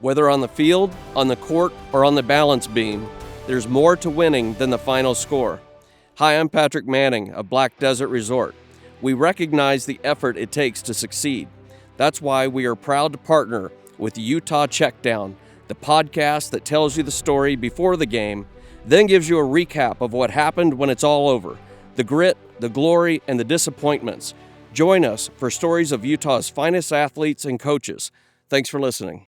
Whether on the field, on the court, or on the balance beam, there's more to winning than the final score. Hi, I'm Patrick Manning of Black Desert Resort. We recognize the effort it takes to succeed. That's why we are proud to partner with Utah Checkdown, the podcast that tells you the story before the game, then gives you a recap of what happened when it's all over, the grit, the glory, and the disappointments. Join us for stories of Utah's finest athletes and coaches. Thanks for listening.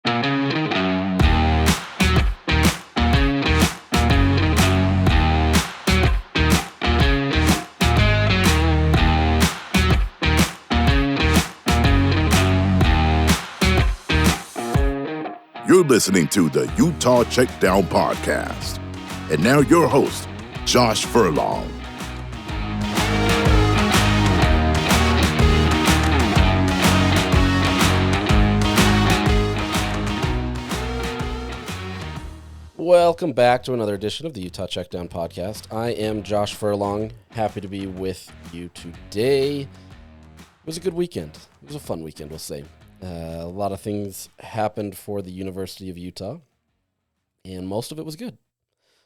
You're listening to the Utah Checkdown Podcast. And now your host, Josh Furlong. Welcome back to another edition of the Utah Checkdown Podcast. I am Josh Furlong. Happy to be with you today. It was a good weekend. It was a fun weekend, we'll say. A lot of things happened for the University of Utah, and most of it was good.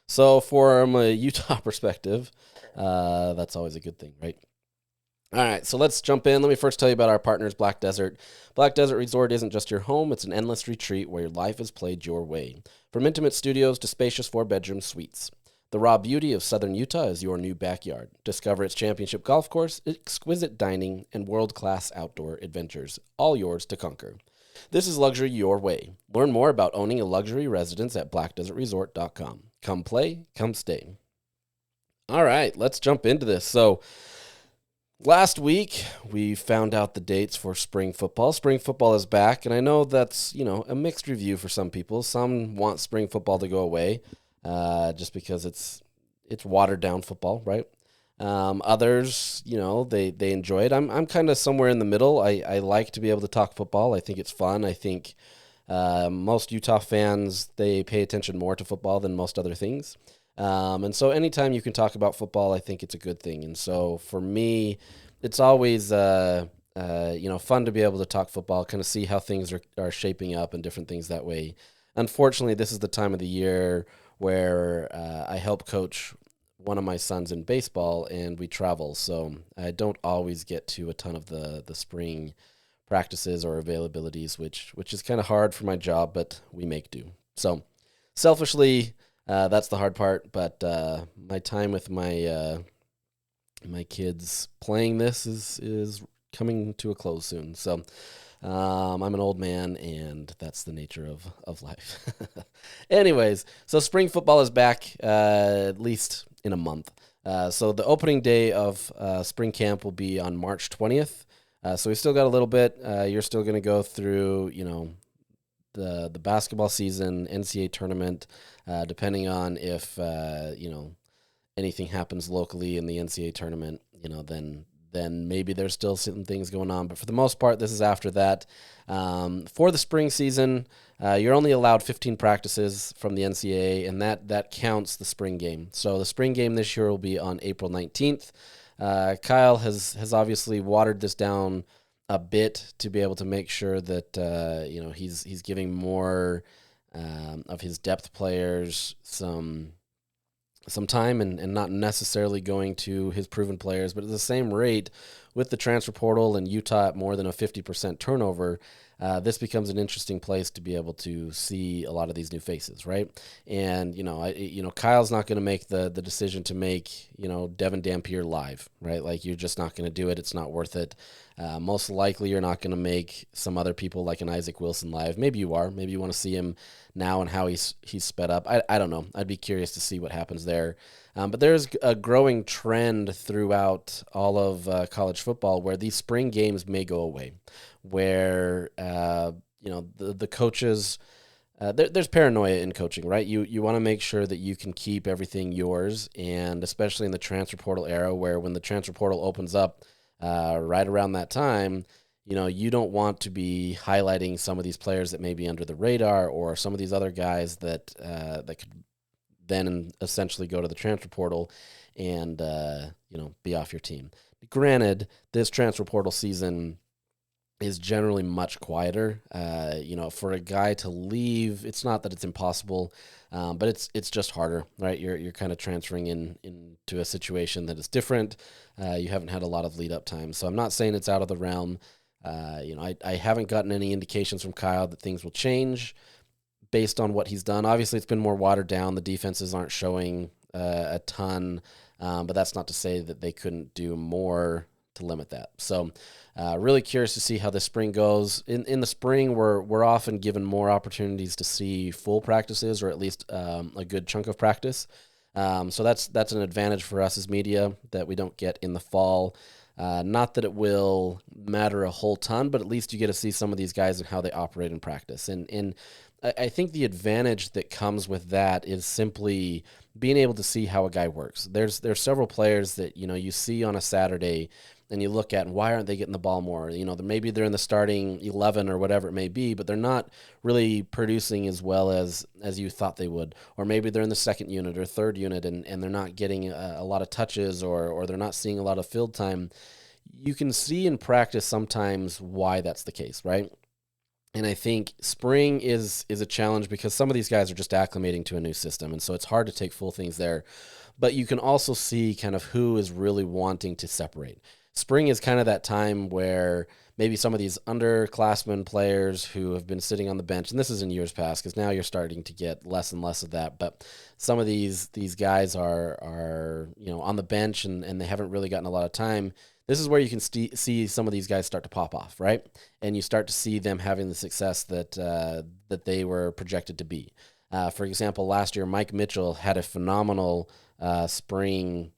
So from a Utah perspective, that's always a good thing, right? All right, so let's jump in. Let me first tell you about our partners, Black Desert. Black Desert Resort isn't just your home. It's an endless retreat where your life is played your way. From intimate studios to spacious four-bedroom suites. The raw beauty of southern Utah is your new backyard. Discover its championship golf course, exquisite dining, and world-class outdoor adventures, all yours to conquer. This is luxury your way. Learn more about owning a luxury residence at blackdesertresort.com. Come play, come stay. All right, let's jump into this. So, last week, we found out the dates for spring football. Spring football is back, and I know that's, a mixed review for some people. Some want spring football to go away. Just because it's watered down football, right? Others, they enjoy it. I'm kind of somewhere in the middle. I like to be able to talk football. I think it's fun. I think most Utah fans, they pay attention more to football than most other things. And so anytime you can talk about football, I think it's a good thing. And so for me, it's always fun to be able to talk football, kind of see how things are shaping up and different things that way. Unfortunately, this is the time of the year where I help coach one of my sons in baseball, and we travel. So I don't always get to a ton of the spring practices or availabilities, which is kind of hard for my job, but we make do. So selfishly, that's the hard part. But my time with my kids playing this is coming to a close soon. So I'm an old man, and that's the nature of life. Anyways, so spring football is back, at least in a month. So the opening day of spring camp will be on March 20th. So we still got a little bit. You're still going to go through, the basketball season, NCAA tournament, depending on if, anything happens locally in the NCAA tournament, then maybe there's still some things going on. But for the most part, this is after that. For the spring season, you're only allowed 15 practices from the NCAA, and that counts the spring game. So the spring game this year will be on April 19th. Kyle has obviously watered this down a bit to be able to make sure that he's giving more of his depth players some time and not necessarily going to his proven players, but at the same rate with the transfer portal and Utah at more than a 50% turnover, this becomes an interesting place to be able to see a lot of these new faces, right? And, Kyle's not going to make the decision to make, Devin Dampier live, right? Like, you're just not going to do it. It's not worth it. Most likely you're not going to make some other people like an Isaac Wilson live. Maybe you are. Maybe you want to see him now and how he's sped up. I don't know. I'd be curious to see what happens there. But there's a growing trend throughout all of college football where these spring games may go away, where the coaches there's paranoia in coaching, right? You want to make sure that you can keep everything yours, and especially in the transfer portal era, where when the transfer portal opens up right around that time, you don't want to be highlighting some of these players that may be under the radar, or some of these other guys that could then essentially go to the transfer portal and be off your team. Granted, this transfer portal season is generally much quieter. For a guy to leave, it's not that it's impossible, but it's just harder, right? You're kind of transferring into a situation that is different. You haven't had a lot of lead up time, so I'm not saying it's out of the realm. I haven't gotten any indications from Kyle that things will change based on what he's done. Obviously, it's been more watered down. The defenses aren't showing a ton, but that's not to say that they couldn't do more to limit that. So really curious to see how this spring goes. In the spring, we're often given more opportunities to see full practices, or at least a good chunk of practice. So that's an advantage for us as media that we don't get in the fall. Not that it will matter a whole ton, but at least you get to see some of these guys and how they operate in practice. And I think the advantage that comes with that is simply being able to see how a guy works. There's several players that, you see on a Saturday and you look at, and why aren't they getting the ball more? Maybe they're in the starting 11 or whatever it may be, but they're not really producing as well as you thought they would. Or maybe they're in the second unit or third unit and they're not getting a lot of touches, or they're not seeing a lot of field time. You can see in practice sometimes why that's the case, right? And I think spring is a challenge because some of these guys are just acclimating to a new system, and so it's hard to take full things there. But you can also see kind of who is really wanting to separate. Spring is kind of that time where maybe some of these underclassmen players who have been sitting on the bench, and this is in years past because now you're starting to get less and less of that, but some of these guys are on the bench and they haven't really gotten a lot of time. This is where you can see some of these guys start to pop off, right? And you start to see them having the success that they were projected to be. For example, last year, Mike Mitchell had a phenomenal spring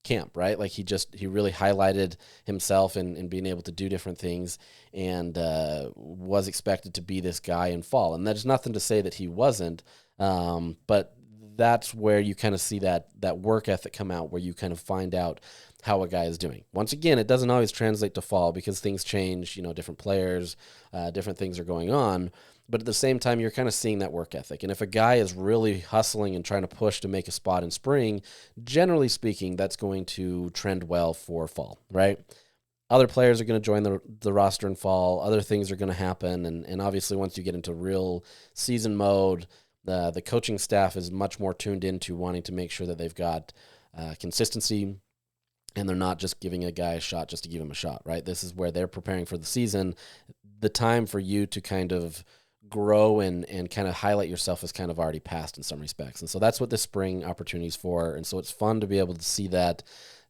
camp, right? Like he really highlighted himself in being able to do different things, and was expected to be this guy in fall. And there's nothing to say that he wasn't, but that's where you kind of see that work ethic come out, where you kind of find out how a guy is doing. Once again, it doesn't always translate to fall because things change, different players, different things are going on. But at the same time, you're kind of seeing that work ethic. And if a guy is really hustling and trying to push to make a spot in spring, generally speaking, that's going to trend well for fall, right? Other players are going to join the roster in fall. Other things are going to happen. And obviously, once you get into real season mode, the coaching staff is much more tuned into wanting to make sure that they've got consistency, and they're not just giving a guy a shot just to give him a shot, right? This is where they're preparing for the season. The time for you to kind of grow and kind of highlight yourself is kind of already passed in some respects. And so that's what this spring opportunity is for. And so it's fun to be able to see that,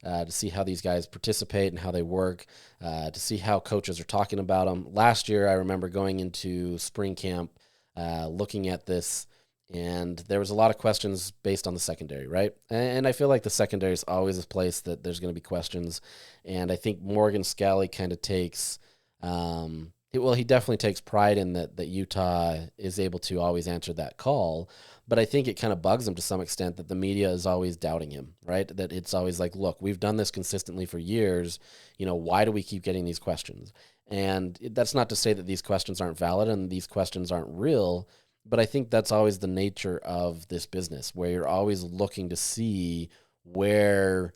to see how these guys participate and how they work, to see how coaches are talking about them. Last year, I remember going into spring camp, looking at this, and there was a lot of questions based on the secondary, right? And I feel like the secondary is always a place that there's going to be questions. And I think Morgan Scally kind of takes, he definitely takes pride in that Utah is able to always answer that call. But I think it kind of bugs him to some extent that the media is always doubting him, right? That it's always like, look, we've done this consistently for years. Why do we keep getting these questions? And that's not to say that these questions aren't valid and these questions aren't real. But I think that's always the nature of this business, where you're always looking to see where,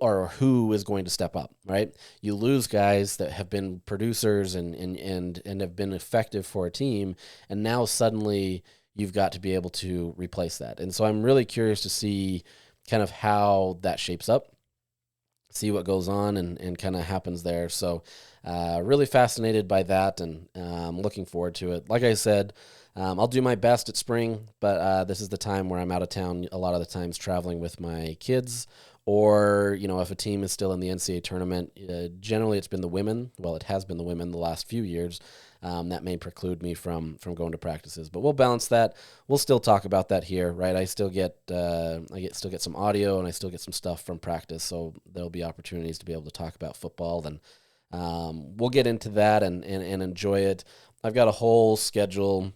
or who is going to step up, right? You lose guys that have been producers and have been effective for a team, and now suddenly you've got to be able to replace that. And so I'm really curious to see kind of how that shapes up, see what goes on and kind of happens there. So really fascinated by that, and looking forward to it. Like I said, I'll do my best at spring, but this is the time where I'm out of town a lot of the times traveling with my kids, or, if a team is still in the NCAA tournament. Generally it's been the women. Well, it has been the women the last few years. That may preclude me from going to practices, but we'll balance that. We'll still talk about that here, right? I still get some audio, and I still get some stuff from practice, so there'll be opportunities to be able to talk about football. And we'll get into that and enjoy it. I've got a whole schedule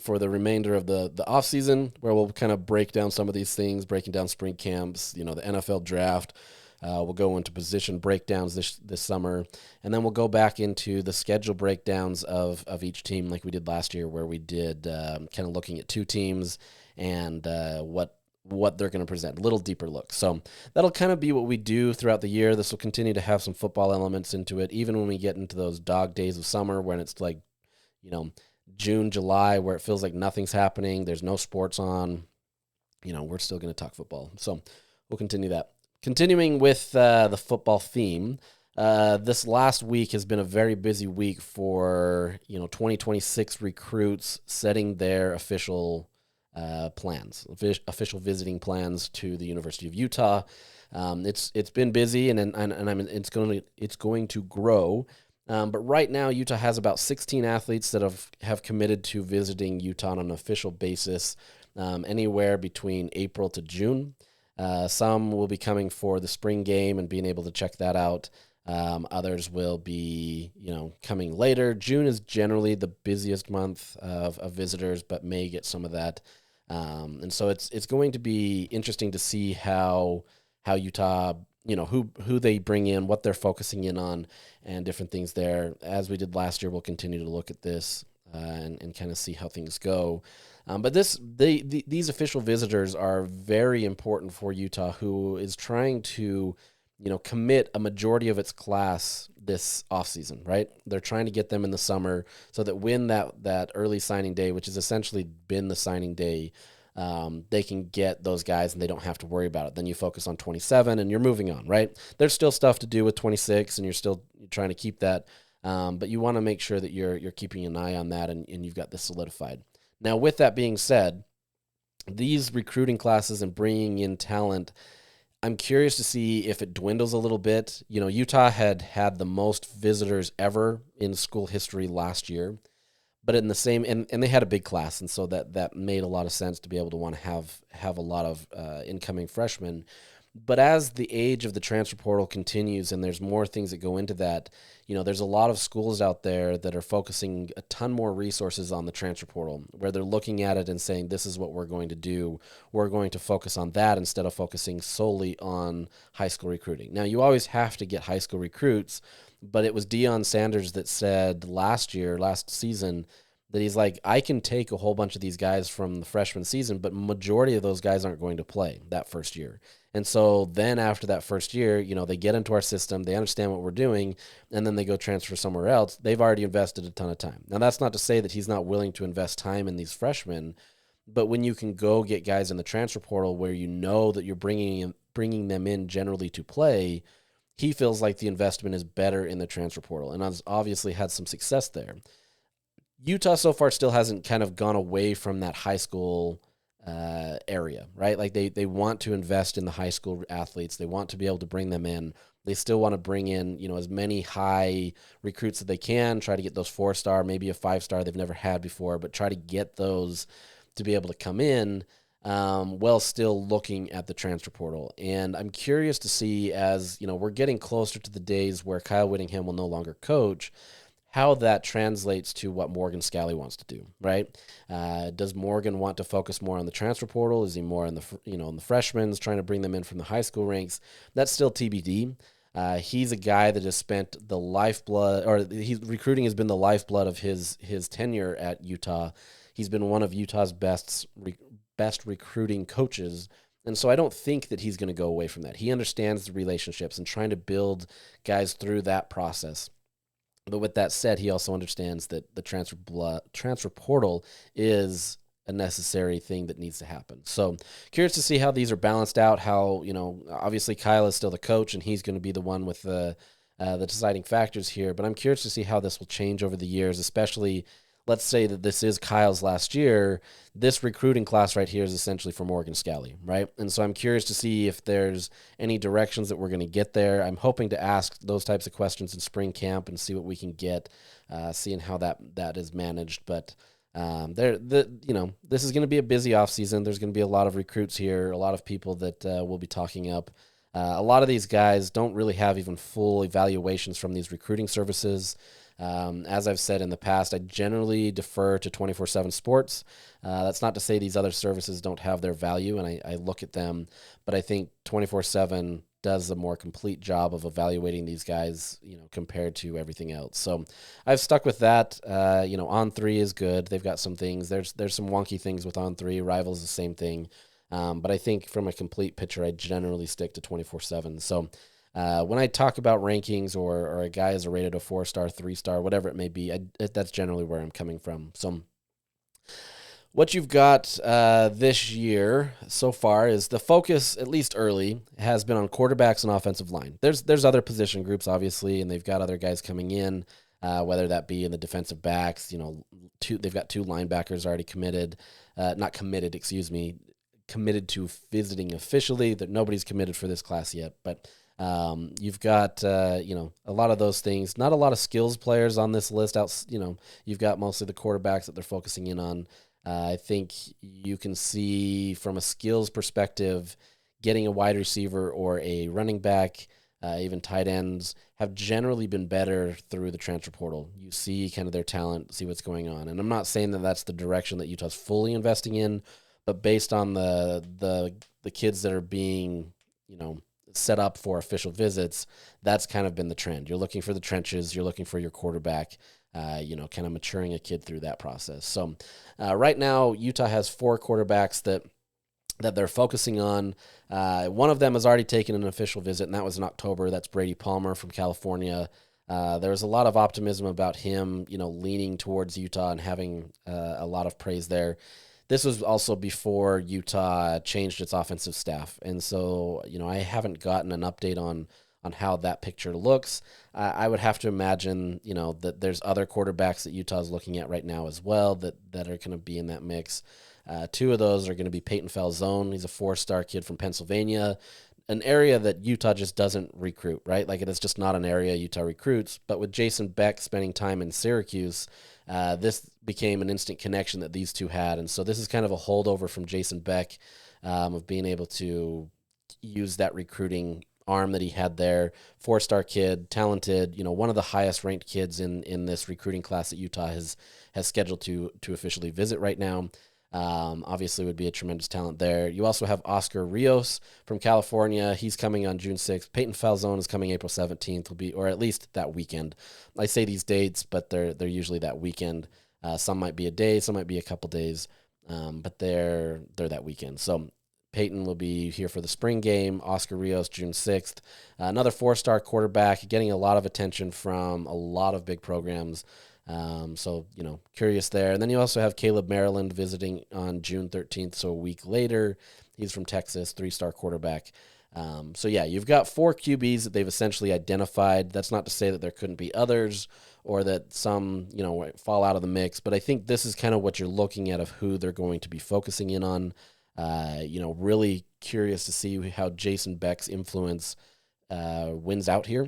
for the remainder of the offseason where we'll kind of break down some of these things, breaking down spring camps, the NFL draft. We'll go into position breakdowns this summer, and then we'll go back into the schedule breakdowns of each team like we did last year, where we did kind of looking at two teams and what what they're going to present, a little deeper look. So that'll kind of be what we do throughout the year. This will continue to have some football elements into it, even when we get into those dog days of summer when it's like, June, July, where it feels like nothing's happening. There's no sports on. We're still going to talk football. So we'll continue that. Continuing with the football theme, this last week has been a very busy week for 2026 recruits setting their official plans, official visiting plans to the University of Utah. It's been busy, and it's going to grow. But right now, Utah has about 16 athletes that have committed to visiting Utah on an official basis, anywhere between April to June. Some will be coming for the spring game and being able to check that out. Others will be, coming later. June is generally the busiest month of visitors, but may get some of that. And so it's going to be interesting to see how Utah, who they bring in, what they're focusing in on, and different things there. As we did last year, we'll continue to look at this and kind of see how things go. But these official visitors are very important for Utah, who is trying to, commit a majority of its class this offseason, right? They're trying to get them in the summer so that when that early signing day, which has essentially been the signing day, they can get those guys and they don't have to worry about it. Then you focus on 27 and you're moving on, right? There's still stuff to do with 26 and you're still trying to keep that. But you want to make sure that you're keeping an eye on that and you've got this solidified. Now, with that being said, these recruiting classes and bringing in talent, I'm curious to see if it dwindles a little bit. Utah had the most visitors ever in school history last year, but in the same, and they had a big class, and so that made a lot of sense to be able to want to have a lot of incoming freshmen. But as the age of the transfer portal continues and there's more things that go into that, there's a lot of schools out there that are focusing a ton more resources on the transfer portal, where they're looking at it and saying, this is what we're going to do. We're going to focus on that instead of focusing solely on high school recruiting. Now, you always have to get high school recruits, but it was Deion Sanders that said last season, that he's like, I can take a whole bunch of these guys from the freshman season, but majority of those guys aren't going to play that first year. And so then after that first year, they get into our system, they understand what we're doing, and then they go transfer somewhere else. They've already invested a ton of time. Now, that's not to say that he's not willing to invest time in these freshmen, but when you can go get guys in the transfer portal where that you're bringing them in generally to play, he feels like the investment is better in the transfer portal, and has obviously had some success there. Utah so far still hasn't kind of gone away from that high school area, right? Like they want to invest in the high school athletes. They want to be able to bring them in. They still want to bring in, as many high recruits that they can, try to get those 4-star, maybe a 5-star they've never had before, but try to get those to be able to come in while still looking at the transfer portal. And I'm curious to see, as, we're getting closer to the days where Kyle Whittingham will no longer coach, how that translates to what Morgan Scalley wants to do, right? Does Morgan want to focus more on the transfer portal? Is he more on the, on the freshmen, trying to bring them in from the high school ranks? That's still TBD. He's a guy that has spent the lifeblood, or recruiting has been the lifeblood of his tenure at Utah. He's been one of Utah's best recruiting coaches. And so I don't think that he's going to go away from that. He understands the relationships and trying to build guys through that process. But with that said, he also understands that the transfer portal is a necessary thing that needs to happen. So curious to see how these are balanced out, how, obviously Kyle is still the coach and he's going to be the one with the deciding factors here. But I'm curious to see how this will change over the years, especially, let's say that this is Kyle's last year. This recruiting class right here is essentially for Morgan Scalley, right? And so I'm curious to see if there's any directions that we're going to get there. I'm hoping to ask those types of questions in spring camp and see what we can get, seeing how that is managed. But this is going to be a busy offseason. There's going to be a lot of recruits here, a lot of people that we'll be talking up. A lot of these guys don't really have even full evaluations from these recruiting services. As I've said in the past, I generally defer to 24/7 Sports. That's not to say these other services don't have their value, and I look at them, but I think 24/7 does a more complete job of evaluating these guys, compared to everything else. So I've stuck with that. On3 is good. They've got some things. There's some wonky things with On3. Rivals the same thing. But I think from a complete picture, I generally stick to 24/7. So when I talk about rankings or a guy is rated a 4-star, 3-star, whatever it may be, that's generally where I'm coming from. So what you've got this year so far is the focus, at least early, has been on quarterbacks and offensive line. There's other position groups, obviously, and they've got other guys coming in, whether that be in the defensive backs. They've got 2 linebackers already committed, not committed, excuse me, committed to visiting officially. That nobody's committed for this class yet, but you've got a lot of those things. Not a lot of skills players on this list. You've got mostly the quarterbacks that they're focusing in on. I think you can see from a skills perspective, getting a wide receiver or a running back, even tight ends, have generally been better through the transfer portal. You see kind of their talent, see what's going on. And I'm not saying that that's the direction that Utah's fully investing in, but based on the kids that are being, set up for official visits, that's kind of been the trend. You're looking for the trenches. You're looking for your quarterback, kind of maturing a kid through that process. So right now, Utah has 4 quarterbacks that they're focusing on. One of them has already taken an official visit, and that was in October. That's Brady Palmer from California. There was a lot of optimism about him, leaning towards Utah and having a lot of praise there. This was also before Utah changed its offensive staff. And so, I haven't gotten an update on how that picture looks. I would have to imagine, that there's other quarterbacks that Utah's looking at right now as well that are going to be in that mix. 2 of those are going to be Peyton Falzone. He's a 4-star kid from Pennsylvania, an area that Utah just doesn't recruit, right? Like, it is just not an area Utah recruits. But with Jason Beck spending time in Syracuse, this became an instant connection that these 2 had. And so this is kind of a holdover from Jason Beck, of being able to use that recruiting arm that he had there. 4-star kid, talented, one of the highest ranked kids in this recruiting class that Utah has scheduled to officially visit right now. Obviously would be a tremendous talent there. You also have Oscar Rios from California. He's coming on June 6th. Peyton Falzone is coming April 17th, or at least that weekend. I say these dates, but they're usually that weekend. Some might be a day, some might be a couple days, but they're that weekend. So Peyton will be here for the spring game. Oscar Rios, June 6th. Another 4-star quarterback, getting a lot of attention from a lot of big programs. So, curious there. And then you also have Caleb Maryland visiting on June 13th, so a week later. He's from Texas, 3-star quarterback. So, yeah, you've got 4 QBs that they've essentially identified. That's not to say that there couldn't be others or that some, fall out of the mix. But I think this is kind of what you're looking at of who they're going to be focusing in on. Really curious to see how Jason Beck's influence wins out here.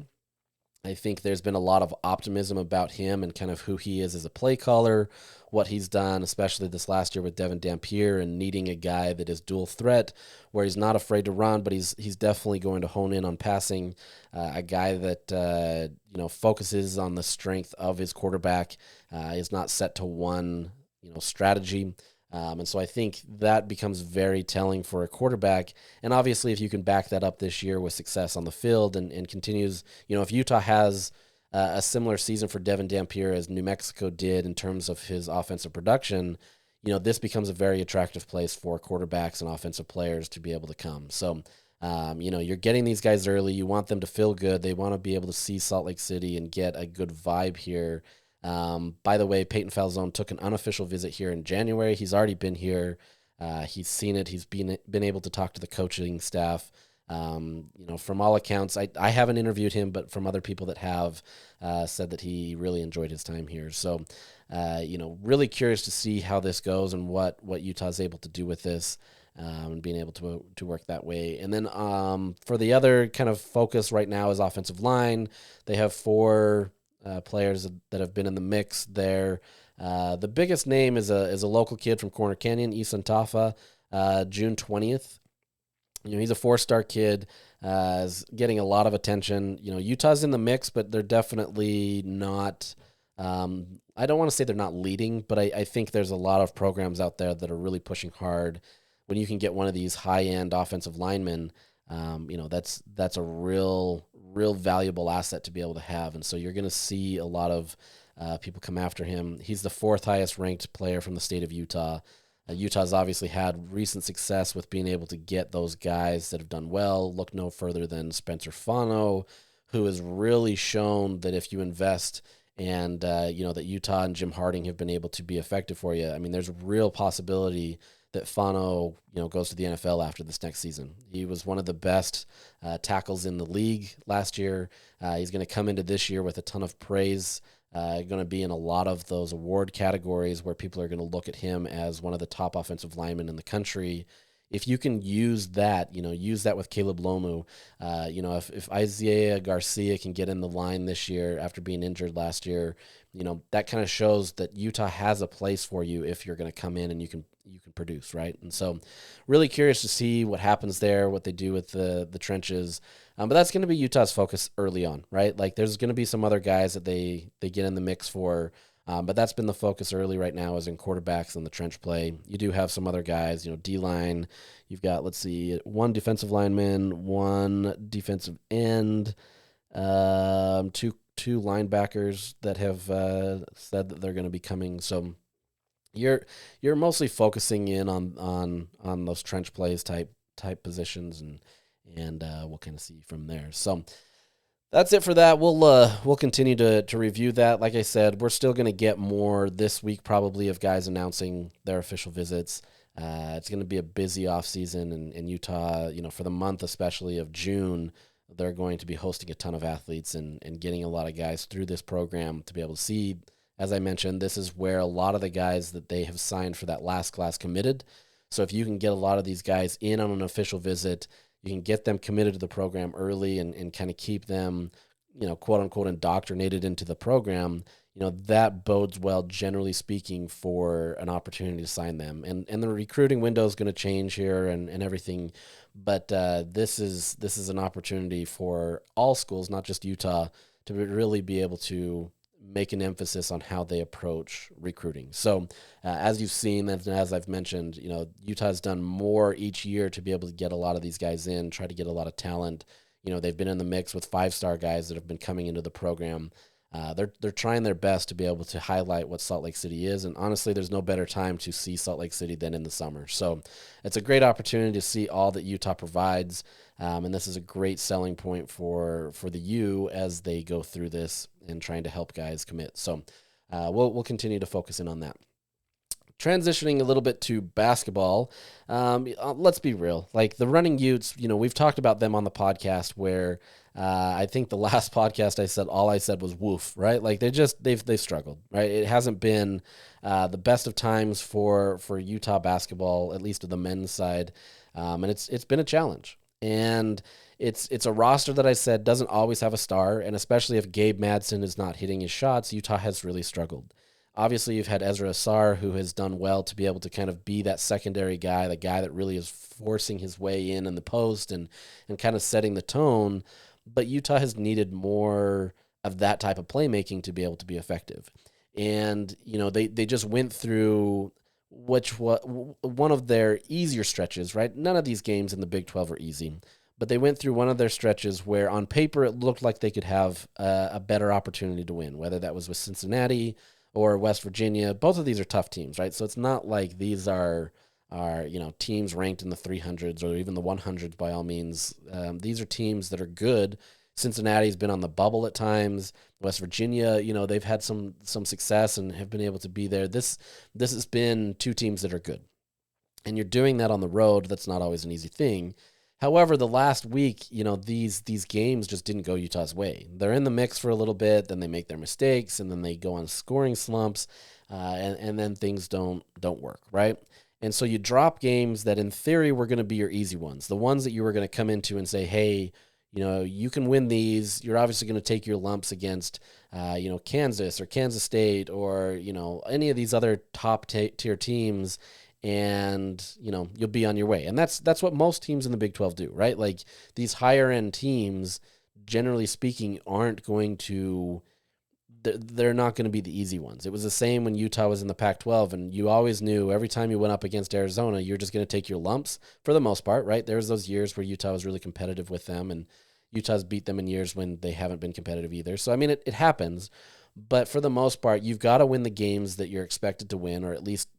I think there's been a lot of optimism about him and kind of who he is as a play caller, what he's done, especially this last year with Devin Dampier and needing a guy that is dual threat, where he's not afraid to run, but he's definitely going to hone in on passing. A guy that focuses on the strength of his quarterback, is not set to one strategy. And so I think that becomes very telling for a quarterback. And obviously, if you can back that up this year with success on the field and continues, if Utah has a similar season for Devin Dampier as New Mexico did in terms of his offensive production, this becomes a very attractive place for quarterbacks and offensive players to be able to come. So, you're getting these guys early. You want them to feel good. They want to be able to see Salt Lake City and get a good vibe here. By the way, Peyton Falzone took an unofficial visit here in January. He's already been here. He's seen it. He's been able to talk to the coaching staff. From all accounts, I haven't interviewed him, but from other people that have said that he really enjoyed his time here. So, really curious to see how this goes and what Utah's able to do with this, and being able to work that way. And then for the other kind of focus right now is offensive line. They have 4 players that have been in the mix there. The biggest name is a local kid from Corner Canyon, Isan Tafa, June 20th. He's a 4-star kid, is getting a lot of attention. Utah's in the mix, but they're definitely not. I don't want to say they're not leading, but I think there's a lot of programs out there that are really pushing hard. When you can get one of these high-end offensive linemen, that's a real valuable asset to be able to have. And so you're going to see a lot of people come after him. He's the 4th highest ranked player from the state of Utah. Utah's obviously had recent success with being able to get those guys that have done well. Look no further than Spencer Fano, who has really shown that if you invest and, that Utah and Jim Harding have been able to be effective for you. I mean, there's a real possibility that Fano, goes to the NFL after this next season. He was one of the best tackles in the league last year. He's going to come into this year with a ton of praise. Going to be in a lot of those award categories where people are going to look at him as one of the top offensive linemen in the country. If you can use that, use that with Caleb Lomu, if Isaiah Garcia can get in the line this year after being injured last year, that kind of shows that Utah has a place for you if you're going to come in and you can produce, right? And so really curious to see what happens there, what they do with the trenches. But that's going to be Utah's focus early on, right? Like there's going to be some other guys that they get in the mix for, but that's been the focus early right now is in quarterbacks and the trench play. You do have some other guys, D-line. You've got, one defensive lineman, one defensive end, two linebackers that have said that they're going to be coming. So you're mostly focusing in on those trench plays type positions, and we'll kind of see from there. So that's it for that. We'll continue to review that. Like I said, we're still going to get more this week probably of guys announcing their official visits. It's going to be a busy offseason in Utah, for the month especially of June. They're going to be hosting a ton of athletes and getting a lot of guys through this program to be able to see. As I mentioned, this is where a lot of the guys that they have signed for that last class committed. So if you can get a lot of these guys in on an official visit, you can get them committed to the program early and kind of keep them, quote unquote, indoctrinated into the program. That bodes well, generally speaking, for an opportunity to sign them. And the recruiting window is going to change here and everything. But this is an opportunity for all schools, not just Utah, to really be able to make an emphasis on how they approach recruiting. So as you've seen, and as I've mentioned, Utah's done more each year to be able to get a lot of these guys in, try to get a lot of talent. They've been in the mix with 5-star guys that have been coming into the program. They're trying their best to be able to highlight what Salt Lake City is. And honestly, there's no better time to see Salt Lake City than in the summer. So it's a great opportunity to see all that Utah provides. And this is a great selling point for the U as they go through this and trying to help guys commit. So we'll continue to focus in on that. Transitioning a little bit to basketball, let's be real. Like the Runnin Utes, we've talked about them on the podcast where I think the last podcast all I said was woof, right? Like they've struggled, right? It hasn't been the best of times for Utah basketball, at least to the men's side, and it's been a challenge. And it's a roster that I said doesn't always have a star, and especially if Gabe Madsen is not hitting his shots, Utah has really struggled. Obviously, you've had Ezra Asar, who has done well to be able to kind of be that secondary guy, the guy that really is forcing his way in the post and kind of setting the tone. But Utah has needed more of that type of playmaking to be able to be effective. And, they just went through one of their easier stretches, right? None of these games in the Big 12 are easy. But they went through one of their stretches where on paper it looked like they could have a better opportunity to win, whether that was with Cincinnati or West Virginia. Both of these are tough teams, right? So it's not like these are teams ranked in the 300s or even the 100s by all means. These are teams that are good. Cincinnati's been on the bubble at times. West Virginia, they've had some success and have been able to be there. This has been two teams that are good. And you're doing that on the road. That's not always an easy thing. However, the last week, these games just didn't go Utah's way. They're in the mix for a little bit, then they make their mistakes, and then they go on scoring slumps, and then things don't work, right? And so you drop games that in theory were going to be your easy ones, the ones that you were going to come into and say, hey, you can win these. You're obviously going to take your lumps against, Kansas or Kansas State or, any of these other top tier teams, and you'll be on your way. And that's what most teams in the Big 12 do, right? Like these higher end teams, generally speaking, aren't going to, they're not going to be the easy ones. It was the same when Utah was in the Pac-12, and you always knew every time you went up against Arizona, you're just going to take your lumps for the most part, right? There's those years where Utah was really competitive with them, and Utah's beat them in years when they haven't been competitive either. So, I mean, it happens, but for the most part, you've got to win the games that you're expected to win, or at least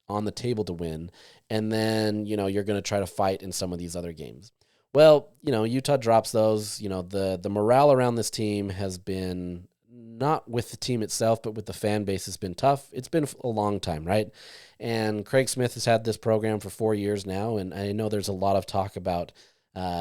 on the table to win, and then, you're going to try to fight in some of these other games. Well, Utah drops those. The morale around this team has been, not with the team itself, but with the fan base, has been tough. It's been a long time, right? And Craig Smith has had this program for 4 years now, and I know there's a lot of talk about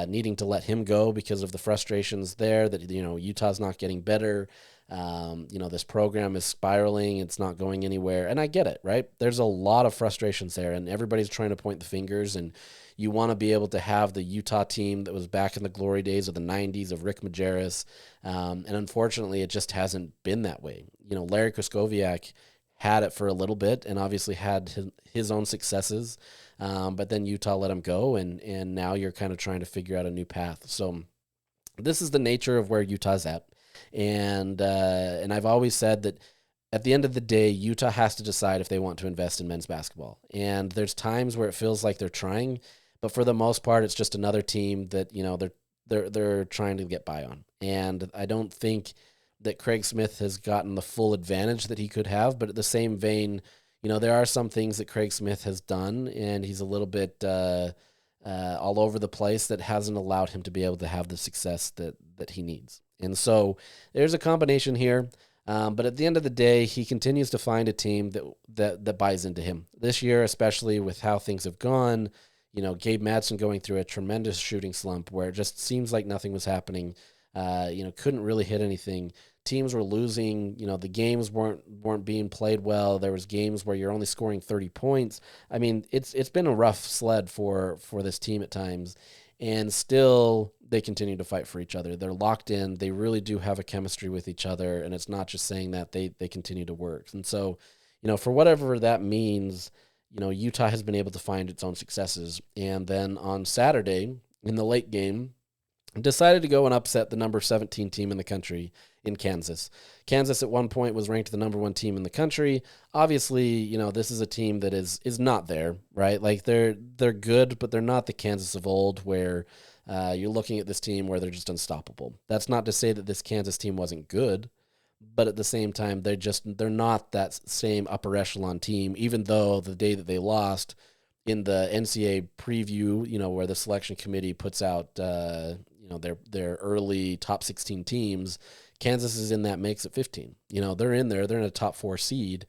needing to let him go because of the frustrations there, that, Utah's not getting better. This program is spiraling. It's not going anywhere. And I get it, right? There's a lot of frustrations there, and everybody's trying to point the fingers, and you want to be able to have the Utah team that was back in the glory days of the 90s of Rick Majerus. And unfortunately, it just hasn't been that way. Larry Kraskowiak had it for a little bit and obviously had his own successes. But then Utah let him go, and now you're kind of trying to figure out a new path. So this is the nature of where Utah's at. And I've always said that at the end of the day, Utah has to decide if they want to invest in men's basketball. And there's times where it feels like they're trying, but for the most part, it's just another team that, they're trying to get by on. And I don't think that Craig Smith has gotten the full advantage that he could have, but at the same vein, there are some things that Craig Smith has done, and he's a little bit all over the place, that hasn't allowed him to be able to have the success that he needs. And so there's a combination here. But at the end of the day, he continues to find a team that buys into him. This year, especially with how things have gone, Gabe Madsen going through a tremendous shooting slump where it just seems like nothing was happening. Couldn't really hit anything. Teams were losing. The games weren't being played well. There was games where you're only scoring 30 points. I mean, it's been a rough sled for this team at times, and still they continue to fight for each other. They're locked in. They really do have a chemistry with each other, and it's not just saying that. They continue to work. And so, for whatever that means, Utah has been able to find its own successes. And then on Saturday, in the late game, decided to go and upset the number 17 team in the country in Kansas. Kansas at one point was ranked the number 1 team in the country. Obviously, this is a team that is not there, right? Like they're good, but they're not the Kansas of old where you're looking at this team where they're just unstoppable. That's not to say that this Kansas team wasn't good, but at the same time, they're not that same upper echelon team, even though the day that they lost in the NCAA preview, where the selection committee puts out, their early top 16 teams, Kansas is in that mix at 15. They're in there. They're in a top 4 seed.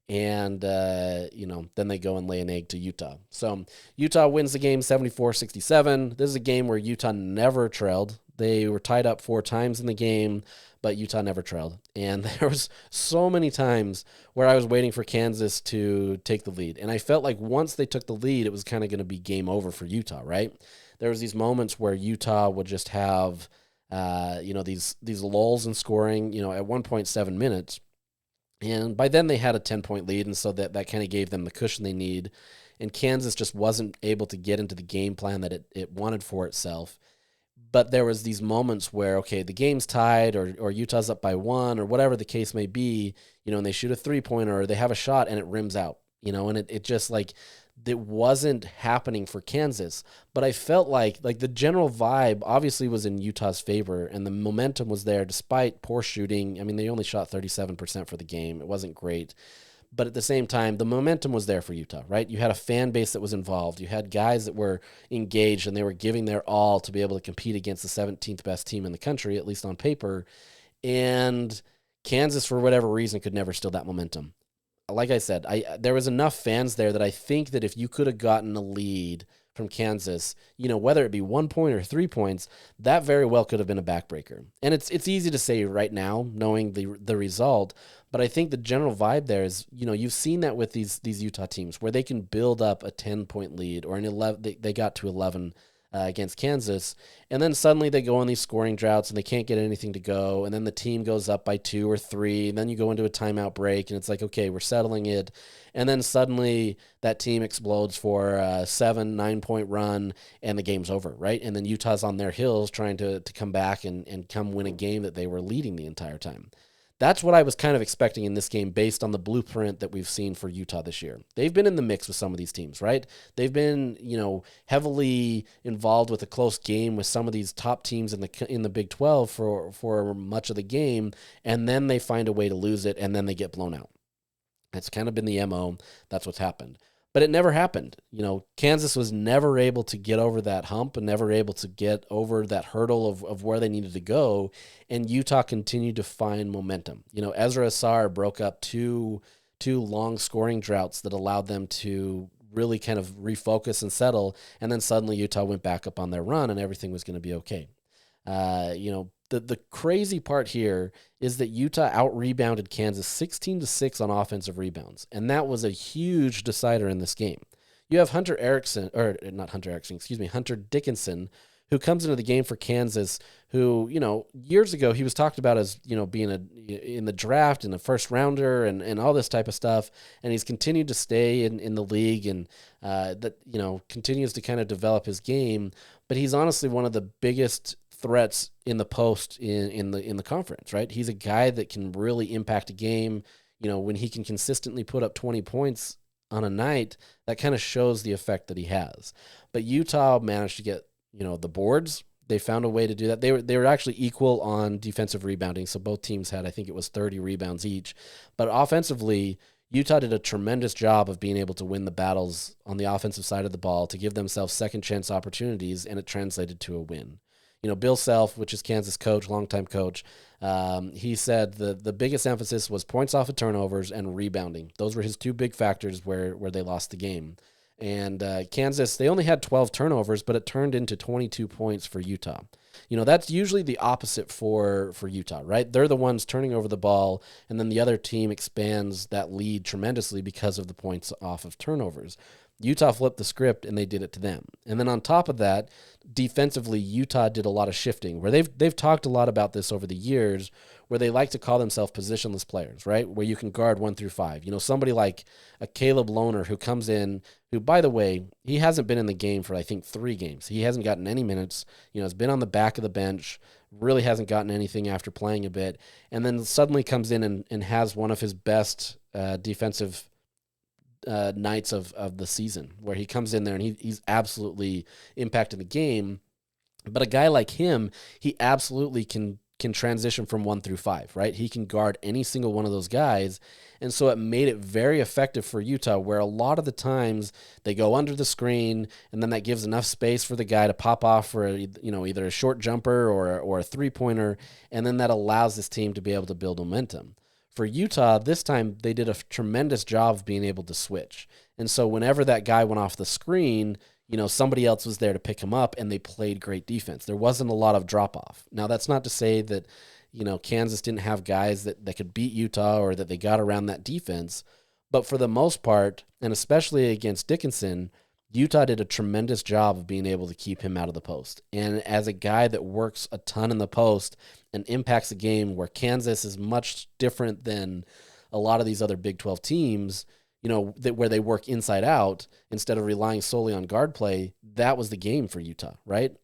And, then they go and lay an egg to Utah. So Utah wins the game 74-67. This is a game where Utah never trailed. They were tied up 4 times in the game, but Utah never trailed. And there was so many times where I was waiting for Kansas to take the lead. And I felt like once they took the lead, it was kind of going to be game over for Utah, right? There was these moments where Utah would just have, these lulls in scoring, at 1.7 minutes. And by then they had a 10-point lead, and so that kind of gave them the cushion they need. And Kansas just wasn't able to get into the game plan that it wanted for itself. But there was these moments where, okay, the game's tied or Utah's up by 1 or whatever the case may be, and they shoot a 3-pointer or they have a shot and it rims out, and it just like it wasn't happening for Kansas. But I felt like the general vibe obviously was in Utah's favor, and the momentum was there despite poor shooting. I mean, they only shot 37% for the game. It wasn't great. But at the same time, the momentum was there for Utah, right? You had a fan base that was involved. You had guys that were engaged, and they were giving their all to be able to compete against the 17th best team in the country, at least on paper. And Kansas, for whatever reason, could never steal that momentum. Like I said, there was enough fans there that I think that if you could have gotten a lead from Kansas, whether it be 1 point or 3 points, that very well could have been a backbreaker. And it's easy to say right now, knowing the result, but I think the general vibe there is, you've seen that with these Utah teams where they can build up a 10-point lead or an 11. They got to 11 against Kansas, and then suddenly they go on these scoring droughts and they can't get anything to go, and then the team goes up by 2 or 3, and then you go into a timeout break, and it's like, okay, we're settling it, and then suddenly that team explodes for a 7-9 point run, and the game's over, right? And then Utah's on their heels trying to come back and come win a game that they were leading the entire time. That's what I was kind of expecting in this game based on the blueprint that we've seen for Utah this year. They've been in the mix with some of these teams, right? They've been, heavily involved with a close game with some of these top teams in the Big 12 for much of the game, and then they find a way to lose it, and then they get blown out. It's kind of been the MO. That's what's happened. But it never happened. Kansas was never able to get over that hump and never able to get over that hurdle of where they needed to go. And Utah continued to find momentum. Ezra Asar broke up two long scoring droughts that allowed them to really kind of refocus and settle. And then suddenly Utah went back up on their run and everything was going to be okay. The crazy part here is that Utah out-rebounded Kansas 16-6 on offensive rebounds, and that was a huge decider in this game. You have Hunter Dickinson, who comes into the game for Kansas, who, years ago he was talked about as, being in the draft and a first rounder and all this type of stuff, and he's continued to stay in the league and continues to kind of develop his game, but he's honestly one of the biggest threats in the post in the conference, right? He's a guy that can really impact a game. When he can consistently put up 20 points on a night, that kind of shows the effect that he has. But Utah managed to get, the boards. They found a way to do that. They were actually equal on defensive rebounding, so both teams had, I think it was 30 rebounds each. But offensively, Utah did a tremendous job of being able to win the battles on the offensive side of the ball to give themselves second chance opportunities, and it translated to a win. Bill Self, which is Kansas coach, longtime coach, he said the biggest emphasis was points off of turnovers and rebounding. Those were his two big factors where they lost the game. And Kansas, they only had 12 turnovers, but it turned into 22 points for Utah. That's usually the opposite for Utah, right? They're the ones turning over the ball, and then the other team expands that lead tremendously because of the points off of turnovers. Utah flipped the script, and they did it to them. And then on top of that, defensively, Utah did a lot of shifting, where they've talked a lot about this over the years, where they like to call themselves positionless players, right? Where you can guard 1 through 5. Somebody like a Caleb Lohner who comes in, who, by the way, he hasn't been in the game for, I think, 3 games. He hasn't gotten any minutes. Has been on the back of the bench, really hasn't gotten anything after playing a bit, and then suddenly comes in and has one of his best defensive nights of the season, where he comes in there and he's absolutely impacted the game. But a guy like him, he absolutely can transition from 1 through 5, right? He can guard any single one of those guys. And so it made it very effective for Utah, where a lot of the times they go under the screen, and then that gives enough space for the guy to pop off for either a short jumper or a 3-pointer, and then that allows this team to be able to build momentum. For Utah, this time they did a tremendous job of being able to switch. And so whenever that guy went off the screen, somebody else was there to pick him up, and they played great defense. There wasn't a lot of drop-off. Now, that's not to say that, Kansas didn't have guys that could beat Utah or that they got around that defense. But for the most part, and especially against Dickinson, Utah did a tremendous job of being able to keep him out of the post. And as a guy that works a ton in the post and impacts the game, where Kansas is much different than a lot of these other Big 12 teams, where they work inside out instead of relying solely on guard play, that was the game for Utah, right?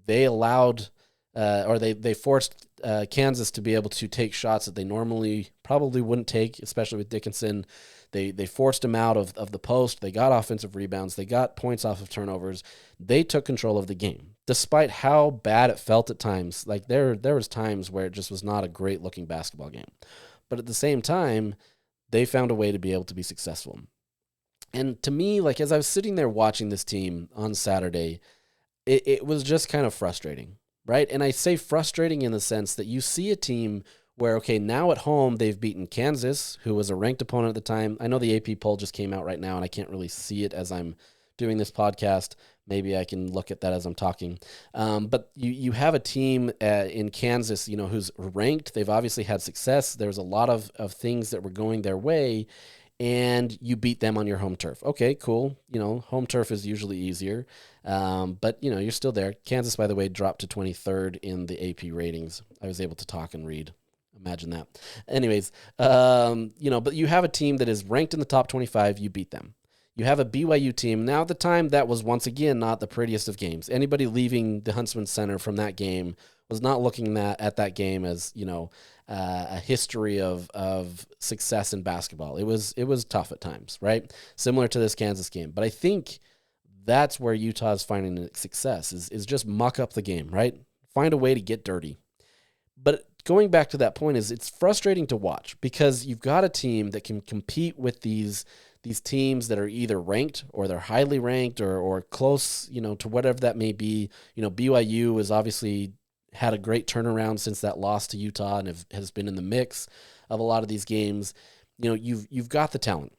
They allowed they forced Kansas to be able to take shots that they normally probably wouldn't take, especially with Dickinson. They forced him out of the post. They got offensive rebounds. They got points off of turnovers. They took control of the game, despite how bad it felt at times. Like there was times where it just was not a great looking basketball game. But at the same time, they found a way to be able to be successful. And to me, like as I was sitting there watching this team on Saturday, it was just kind of frustrating, right? And I say frustrating in the sense that you see a team where, okay, now at home, they've beaten Kansas, who was a ranked opponent at the time. I know the AP poll just came out right now, and I can't really see it as I'm doing this podcast. Maybe I can look at that as I'm talking. But you have a team in Kansas, who's ranked. They've obviously had success. There's a lot of things that were going their way, and you beat them on your home turf. Okay, cool. Home turf is usually easier. But, you're still there. Kansas, by the way, dropped to 23rd in the AP ratings. I was able to talk and read. Imagine that. Anyways, but you have a team that is ranked in the top 25. You beat them. You have a BYU team. Now, at the time, that was once again not the prettiest of games. Anybody leaving the Huntsman Center from that game was not looking at that game as, a history of success in basketball. It was tough at times, right? Similar to this Kansas game. But I think that's where Utah is finding success, is just muck up the game, right? Find a way to get dirty. But going back to that point, it's frustrating to watch because you've got a team that can compete with these these teams that are either ranked or they're highly ranked or close, to whatever that may be. BYU has obviously had a great turnaround since that loss to Utah and has been in the mix of a lot of these games. You've got the talent.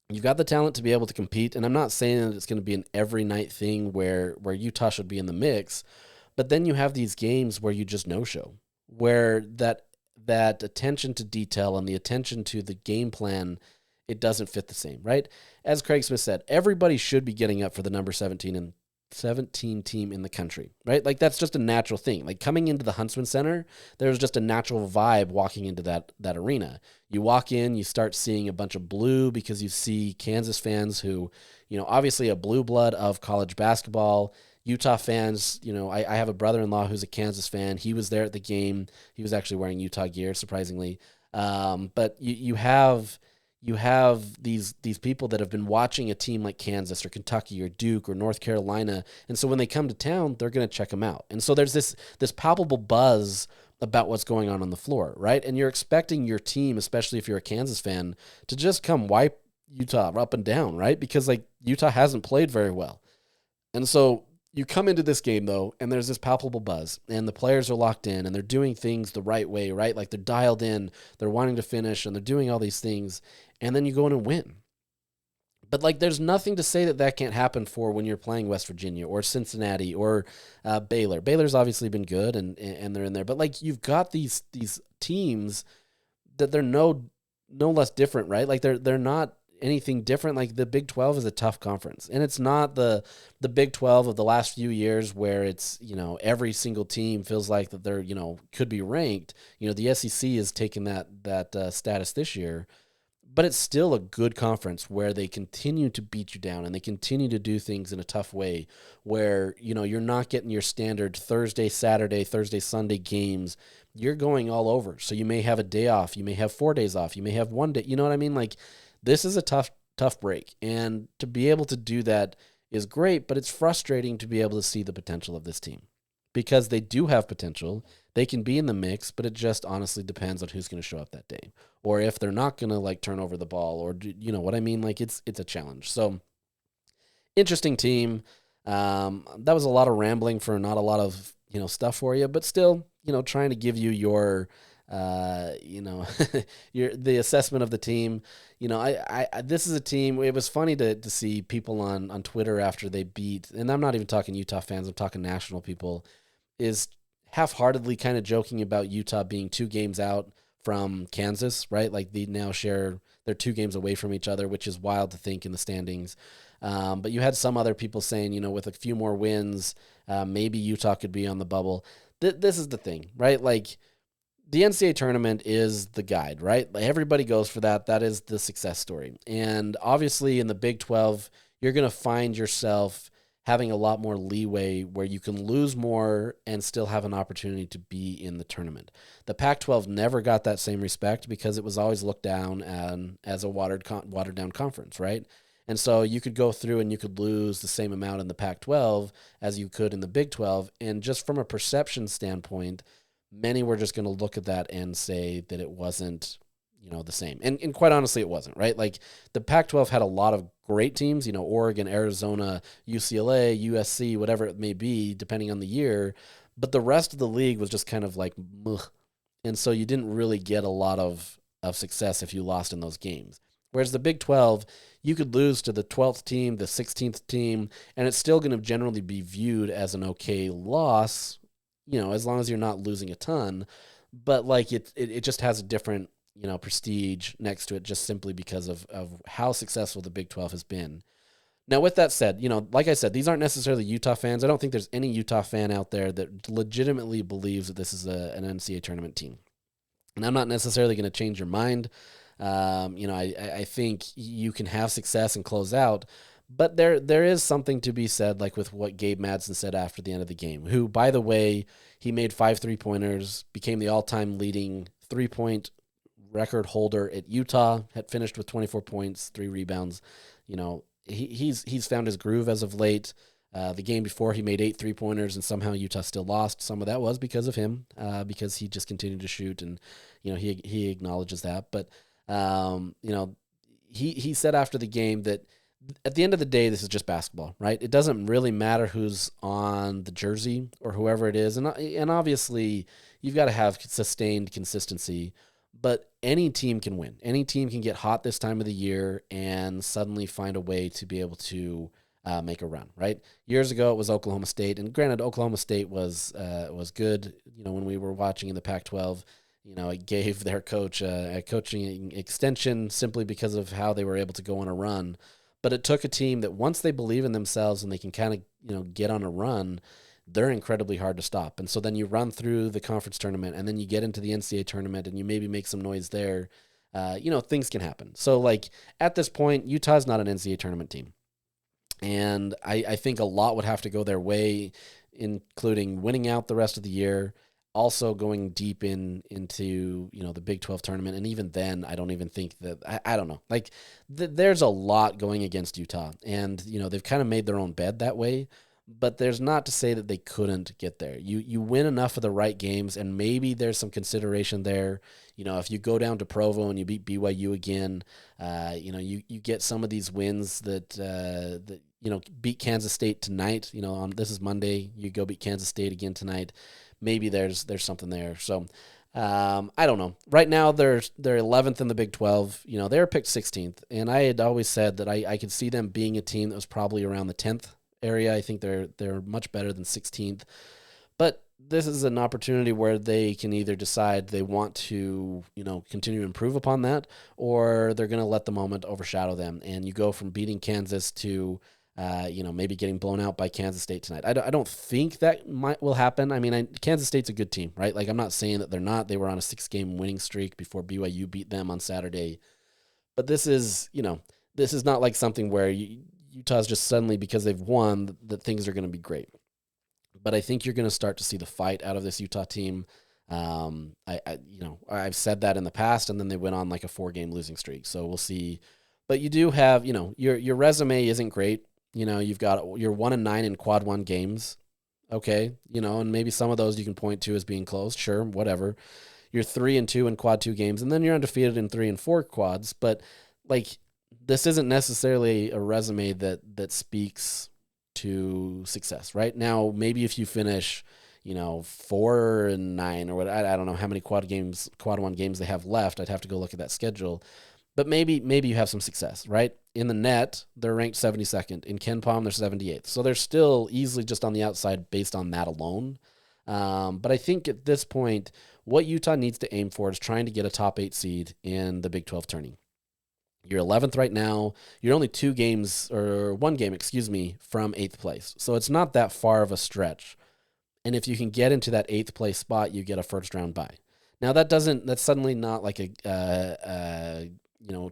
You've got the talent to be able to compete, and I'm not saying that it's going to be an every night thing where Utah should be in the mix, but then you have these games where you just no-show, where that attention to detail and the attention to the game plan, it doesn't fit the same, right? As Craig Smith said, everybody should be getting up for the number 17 team in the country, right? Like, that's just a natural thing. Like, coming into the Huntsman Center, there's just a natural vibe walking into that arena. You walk in, you start seeing a bunch of blue because you see Kansas fans who, obviously a blue blood of college basketball. Utah fans, I have a brother-in-law who's a Kansas fan. He was there at the game. He was actually wearing Utah gear, surprisingly. But you have these people that have been watching a team like Kansas or Kentucky or Duke or North Carolina, and so when they come to town, they're going to check them out. And so there's this palpable buzz about what's going on the floor, right? And you're expecting your team, especially if you're a Kansas fan, to just come wipe Utah up and down, right? Because Utah hasn't played very well. And so you come into this game, though, and there's this palpable buzz, and the players are locked in, and they're doing things the right way, right? Like, they're dialed in, they're wanting to finish, and they're doing all these things, and then you go in and win. But, there's nothing to say that can't happen for when you're playing West Virginia or Cincinnati or Baylor. Baylor's obviously been good, and they're in there. But, you've got these teams that they're no less different, right? Like, they're not anything different. Like, the Big 12 is a tough conference, and it's not the Big 12 of the last few years where it's, every single team feels like that they're, could be ranked. The SEC has taken that status this year, but it's still a good conference where they continue to beat you down and they continue to do things in a tough way where, you're not getting your standard Thursday, Saturday, Thursday, Sunday games. You're going all over. So you may have a day off. You may have 4 days off. You may have 1 day. You know what I mean? Like, this is a tough break. And to be able to do that is great, but it's frustrating to be able to see the potential of this team because they do have potential. They can be in the mix, but it just honestly depends on who's going to show up that day or if they're not going to turn over the ball or you know what I mean? It's a challenge. So interesting team. That was a lot of rambling for not a lot of, stuff for you, but still, trying to give you your, the assessment of the team. This is a team. It was funny to see people on Twitter after they beat, and I'm not even talking Utah fans, I'm talking national people, is half-heartedly kind of joking about Utah being 2 games out from Kansas, right? Like, they now they're 2 games away from each other, which is wild to think in the standings. But you had some other people saying, with a few more wins, maybe Utah could be on the bubble. This is the thing, right? Like, the NCAA tournament is the guide, right? Like, everybody goes for that. That is the success story. And obviously in the Big 12, you're going to find yourself having a lot more leeway where you can lose more and still have an opportunity to be in the tournament. The Pac-12 never got that same respect because it was always looked down as a watered down conference, right? And so you could go through and you could lose the same amount in the Pac-12 as you could in the Big 12. And just from a perception standpoint, many were just going to look at that and say that it wasn't, the same. And quite honestly, it wasn't, right? Like, the Pac-12 had a lot of great teams, Oregon, Arizona, UCLA, USC, whatever it may be, depending on the year. But the rest of the league was just kind of like, ugh. And so you didn't really get a lot of success if you lost in those games. Whereas the Big 12, you could lose to the 12th team, the 16th team, and it's still going to generally be viewed as an okay loss, as long as you're not losing a ton. But it just has a different, prestige next to it just simply because of how successful the Big 12 has been. Now, with that said, like I said, these aren't necessarily Utah fans. I don't think there's any Utah fan out there that legitimately believes that this is an NCAA tournament team. And I'm not necessarily going to change your mind. I think you can have success and close out, but there is something to be said, like with what Gabe Madsen said after the end of the game, who, by the way, he made 5 3-pointers, became the all-time leading 3-point record holder at Utah, had finished with 24 points, 3 rebounds. He's found his groove as of late. The game before, he made 8 3-pointers, and somehow Utah still lost. Some of that was because of him, because he just continued to shoot, and he acknowledges that. But he said after the game that at the end of the day, this is just basketball, right? It doesn't really matter who's on the jersey or whoever it is. And obviously, you've got to have sustained consistency, but any team can win. Any team can get hot this time of the year and suddenly find a way to be able to make a run, right? Years ago, it was Oklahoma State. And granted, Oklahoma State was good, when we were watching in the Pac-12. It gave their coach a coaching extension simply because of how they were able to go on a run. But it took a team that once they believe in themselves and they can kind of, get on a run, they're incredibly hard to stop. And so then you run through the conference tournament and then you get into the NCAA tournament and you maybe make some noise there. Things can happen. So at this point, Utah's not an NCAA tournament team. And I think a lot would have to go their way, including winning out the rest of the year, also going deep into the Big 12 tournament. And even then, I don't even think that, I don't know. There's a lot going against Utah. And, they've kind of made their own bed that way. But there's not to say that they couldn't get there. You win enough of the right games, and maybe there's some consideration there. If you go down to Provo and you beat BYU again, you get some of these wins that beat Kansas State tonight. This is Monday. You go beat Kansas State again tonight. Maybe there's something there. So I don't know. Right now they're 11th in the Big 12. They were picked 16th, and I had always said that I could see them being a team that was probably around the 10th area. I think they're much better than 16th. But this is an opportunity where they can either decide they want to, continue to improve upon that, or they're going to let the moment overshadow them. And you go from beating Kansas to maybe getting blown out by Kansas State tonight. I don't think that will happen. I mean, Kansas State's a good team, right? I'm not saying that they're not. They were on a 6-game winning streak before BYU beat them on Saturday. But this is not like something where Utah's just suddenly, because they've won, that things are going to be great. But I think you're going to start to see the fight out of this Utah team. I've said that in the past, and then they went on a 4-game losing streak. So we'll see. But you do have, your resume isn't great. You've got you're 1-9 in quad 1 games. Okay. And maybe some of those you can point to as being close. Sure. Whatever. You're 3-2 in quad 2 games, and then you're undefeated in 3 and 4 quads. But this isn't necessarily a resume that speaks to success, right? Now, maybe if you finish, 4-9 or what, I don't know how many quad 1 games they have left. I'd have to go look at that schedule. But maybe you have some success, right? In the net, they're ranked 72nd. In KenPom, they're 78th. So they're still easily just on the outside based on that alone. But I think at this point, what Utah needs to aim for is trying to get a top 8 seed in the Big 12 tourney. You're 11th right now. You're only 1 game, from 8th place. So it's not that far of a stretch. And if you can get into that 8th place spot, you get a first round bye. Now that's suddenly not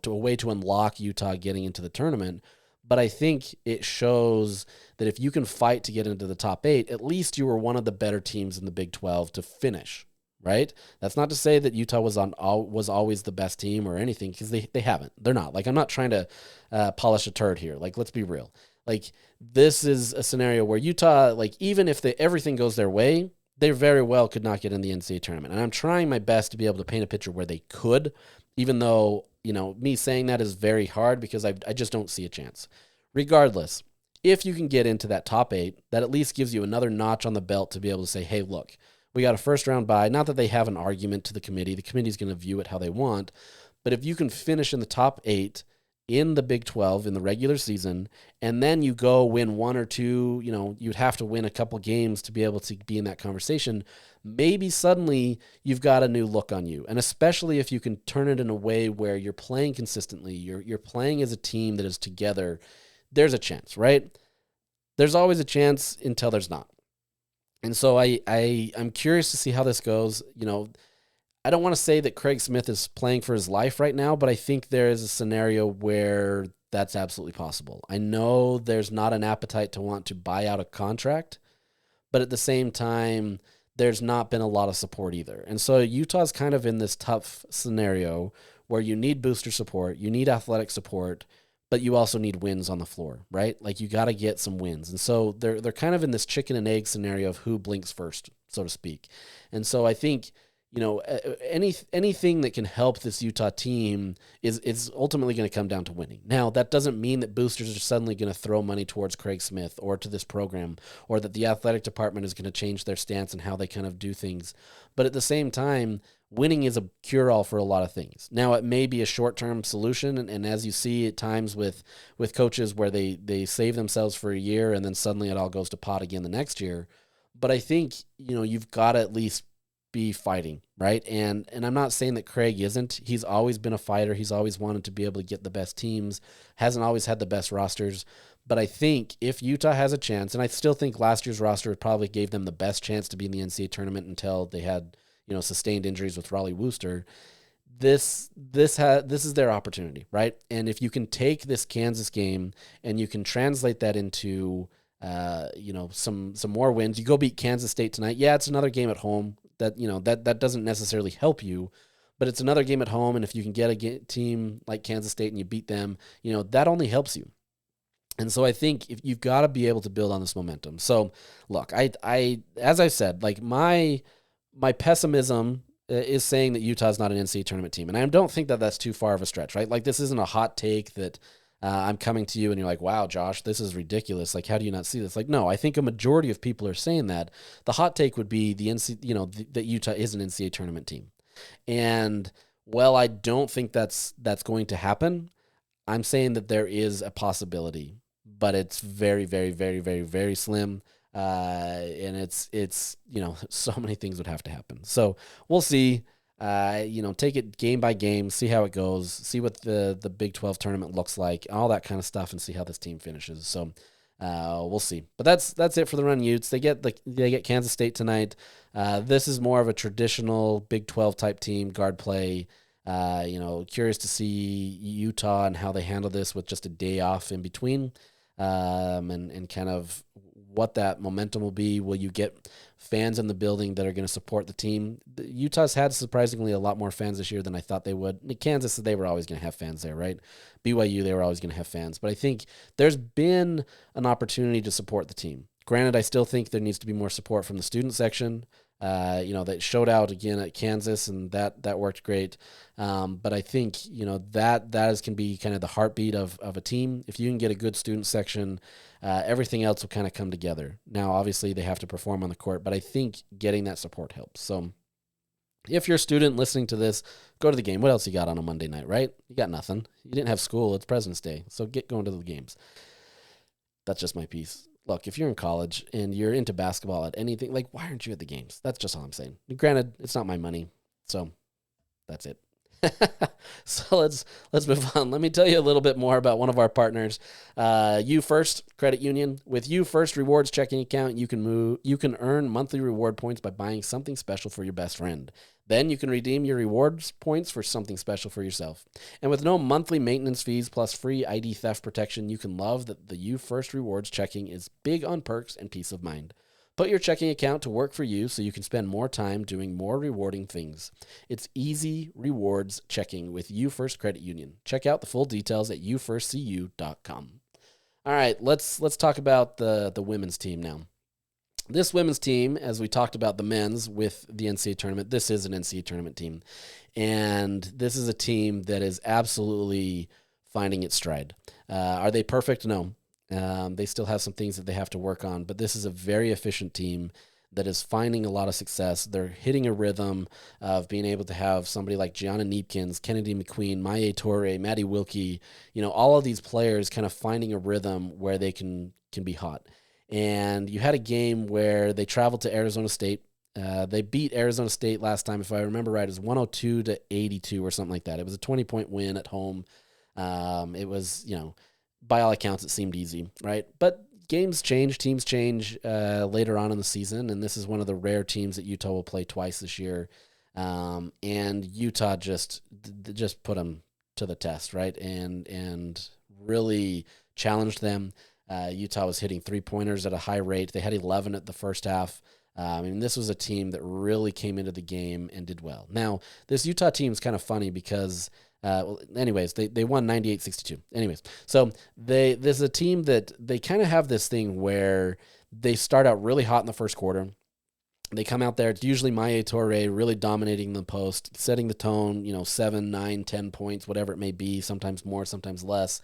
to a way to unlock Utah getting into the tournament. But I think it shows that if you can fight to get into the top 8, at least you were one of the better teams in the Big 12 to finish. Right? That's not to say that Utah was always the best team or anything, because they haven't. They're not. I'm not trying to polish a turd here. Let's be real. This is a scenario where Utah, even if everything goes their way, they very well could not get in the NCAA tournament. And I'm trying my best to be able to paint a picture where they could, even though, me saying that is very hard because I just don't see a chance. Regardless, if you can get into that top 8, that at least gives you another notch on the belt to be able to say, hey, look, we got a first round bye. Not that they have an argument to the committee. The committee's going to view it how they want. But if you can finish in the top 8 in the Big 12 in the regular season, and then you go win 1 or 2, you'd have to win a couple games to be able to be in that conversation. Maybe suddenly you've got a new look on you. And especially if you can turn it in a way where you're playing consistently, you're playing as a team that is together, there's a chance, right? There's always a chance until there's not. And so I'm curious to see how this goes. I don't want to say that Craig Smith is playing for his life right now, but I think there is a scenario where that's absolutely possible. I know there's not an appetite to want to buy out a contract, but at the same time, there's not been a lot of support either. And so Utah's kind of in this tough scenario where you need booster support, you need athletic support, but you also need wins on the floor, right? You got to get some wins. And so they're kind of in this chicken and egg scenario of who blinks first, so to speak. And so I think, anything that can help this Utah team is ultimately going to come down to winning. Now, that doesn't mean that boosters are suddenly going to throw money towards Craig Smith or to this program, or that the athletic department is going to change their stance and how they kind of do things. But at the same time, winning is a cure-all for a lot of things. Now, it may be a short-term solution, and as you see at times with coaches where they save themselves for a year and then suddenly it all goes to pot again the next year. But I think, you've got to at least be fighting, right? And I'm not saying that Craig isn't. He's always been a fighter. He's always wanted to be able to get the best teams, hasn't always had the best rosters. But I think if Utah has a chance, and I still think last year's roster probably gave them the best chance to be in the NCAA tournament until they had, sustained injuries with Raleigh Wooster. This is their opportunity, right? And if you can take this Kansas game and you can translate that into some more wins, you go beat Kansas State tonight. Yeah, it's another game at home. That doesn't necessarily help you, but it's another game at home, and if you can get a team like Kansas State and you beat them, that only helps you. And so I think if you've got to be able to build on this momentum. So look, I as I said, like my pessimism is saying that Utah's not an NCAA tournament team, and I don't think that that's too far of a stretch, right? Like, this isn't a hot take that I'm coming to you and you're like, wow, Josh, this is ridiculous. Like, how do you not see this? Like, no, I think a majority of people are saying that. The hot take would be that Utah is an NCAA tournament team. And, well, I don't think that's going to happen. I'm saying that there is a possibility, but it's very, very, very, very, very slim. And it's so many things would have to happen. So we'll see. Take it game by game, see how it goes, see what the Big 12 tournament looks like, all that kind of stuff, and see how this team finishes. So we'll see. But that's it for the Runnin Utes. They get Kansas State tonight. This is more of a traditional Big 12 type team, guard play. Curious to see Utah and how they handle this with just a day off in between, and kind of what that momentum will be. Will you get fans in the building that are going to support the team? Utah's had surprisingly a lot more fans this year than I thought they would. Kansas, they were always going to have fans there, right? BYU, they were always going to have fans. But I think there's been an opportunity to support the team. Granted, I still think there needs to be more support from the student section. That showed out again at Kansas, and that worked great. But I think, that can be kind of the heartbeat of a team. If you can get a good student section, everything else will kind of come together. Now, obviously, they have to perform on the court, but I think getting that support helps. So if you're a student listening to this, go to the game. What else you got on a Monday night, right? You got nothing. You didn't have school. It's President's Day. So get going to the games. That's just my piece. Look, if you're in college and you're into basketball at anything, like, why aren't you at the games? That's just all I'm saying. Granted, it's not my money, so that's it. So let's move on. Let me tell you a little bit more about one of our partners, You First Credit Union. With You First Rewards checking account, you can earn monthly reward points by buying something special for your best friend. Then you can redeem your rewards points for something special for yourself. And with no monthly maintenance fees plus free ID theft protection, you can love that the You First Rewards checking is big on perks and peace of mind. Put your checking account to work for you so you can spend more time doing more rewarding things. It's easy rewards checking with You First Credit Union. Check out the full details at youfirstcu.com. All right, let's talk about the women's team now. This women's team, as we talked about the men's with the NCAA tournament, this is an NCAA tournament team. And this is a team that is absolutely finding its stride. Are they perfect? No. They still have some things that they have to work on, but this is a very efficient team that is finding a lot of success. They're hitting a rhythm of being able to have somebody like Gianna Neepkins, Kennedy McQueen, Maya Torre, Maddie Wilkie, all of these players kind of finding a rhythm where they can be hot. And you had a game where they traveled to Arizona State. They beat Arizona State last time, if I remember right. It was 102-82 or something like that. It was a 20-point win at home. It was, by all accounts, it seemed easy, right? But games change, teams change later on in the season, and this is one of the rare teams that Utah will play twice this year. And Utah just put them to the test, right? And really challenged them. Utah was hitting three-pointers at a high rate. They had 11 at the first half. This was a team that really came into the game and did well. Now, this Utah team is kind of funny because, they won 98-62. Anyways, so this is a team that they kind of have this thing where they start out really hot in the first quarter. They come out there. It's usually Maya Toure really dominating the post, setting the tone, 7, 9, 10 points, whatever it may be, sometimes more, sometimes less.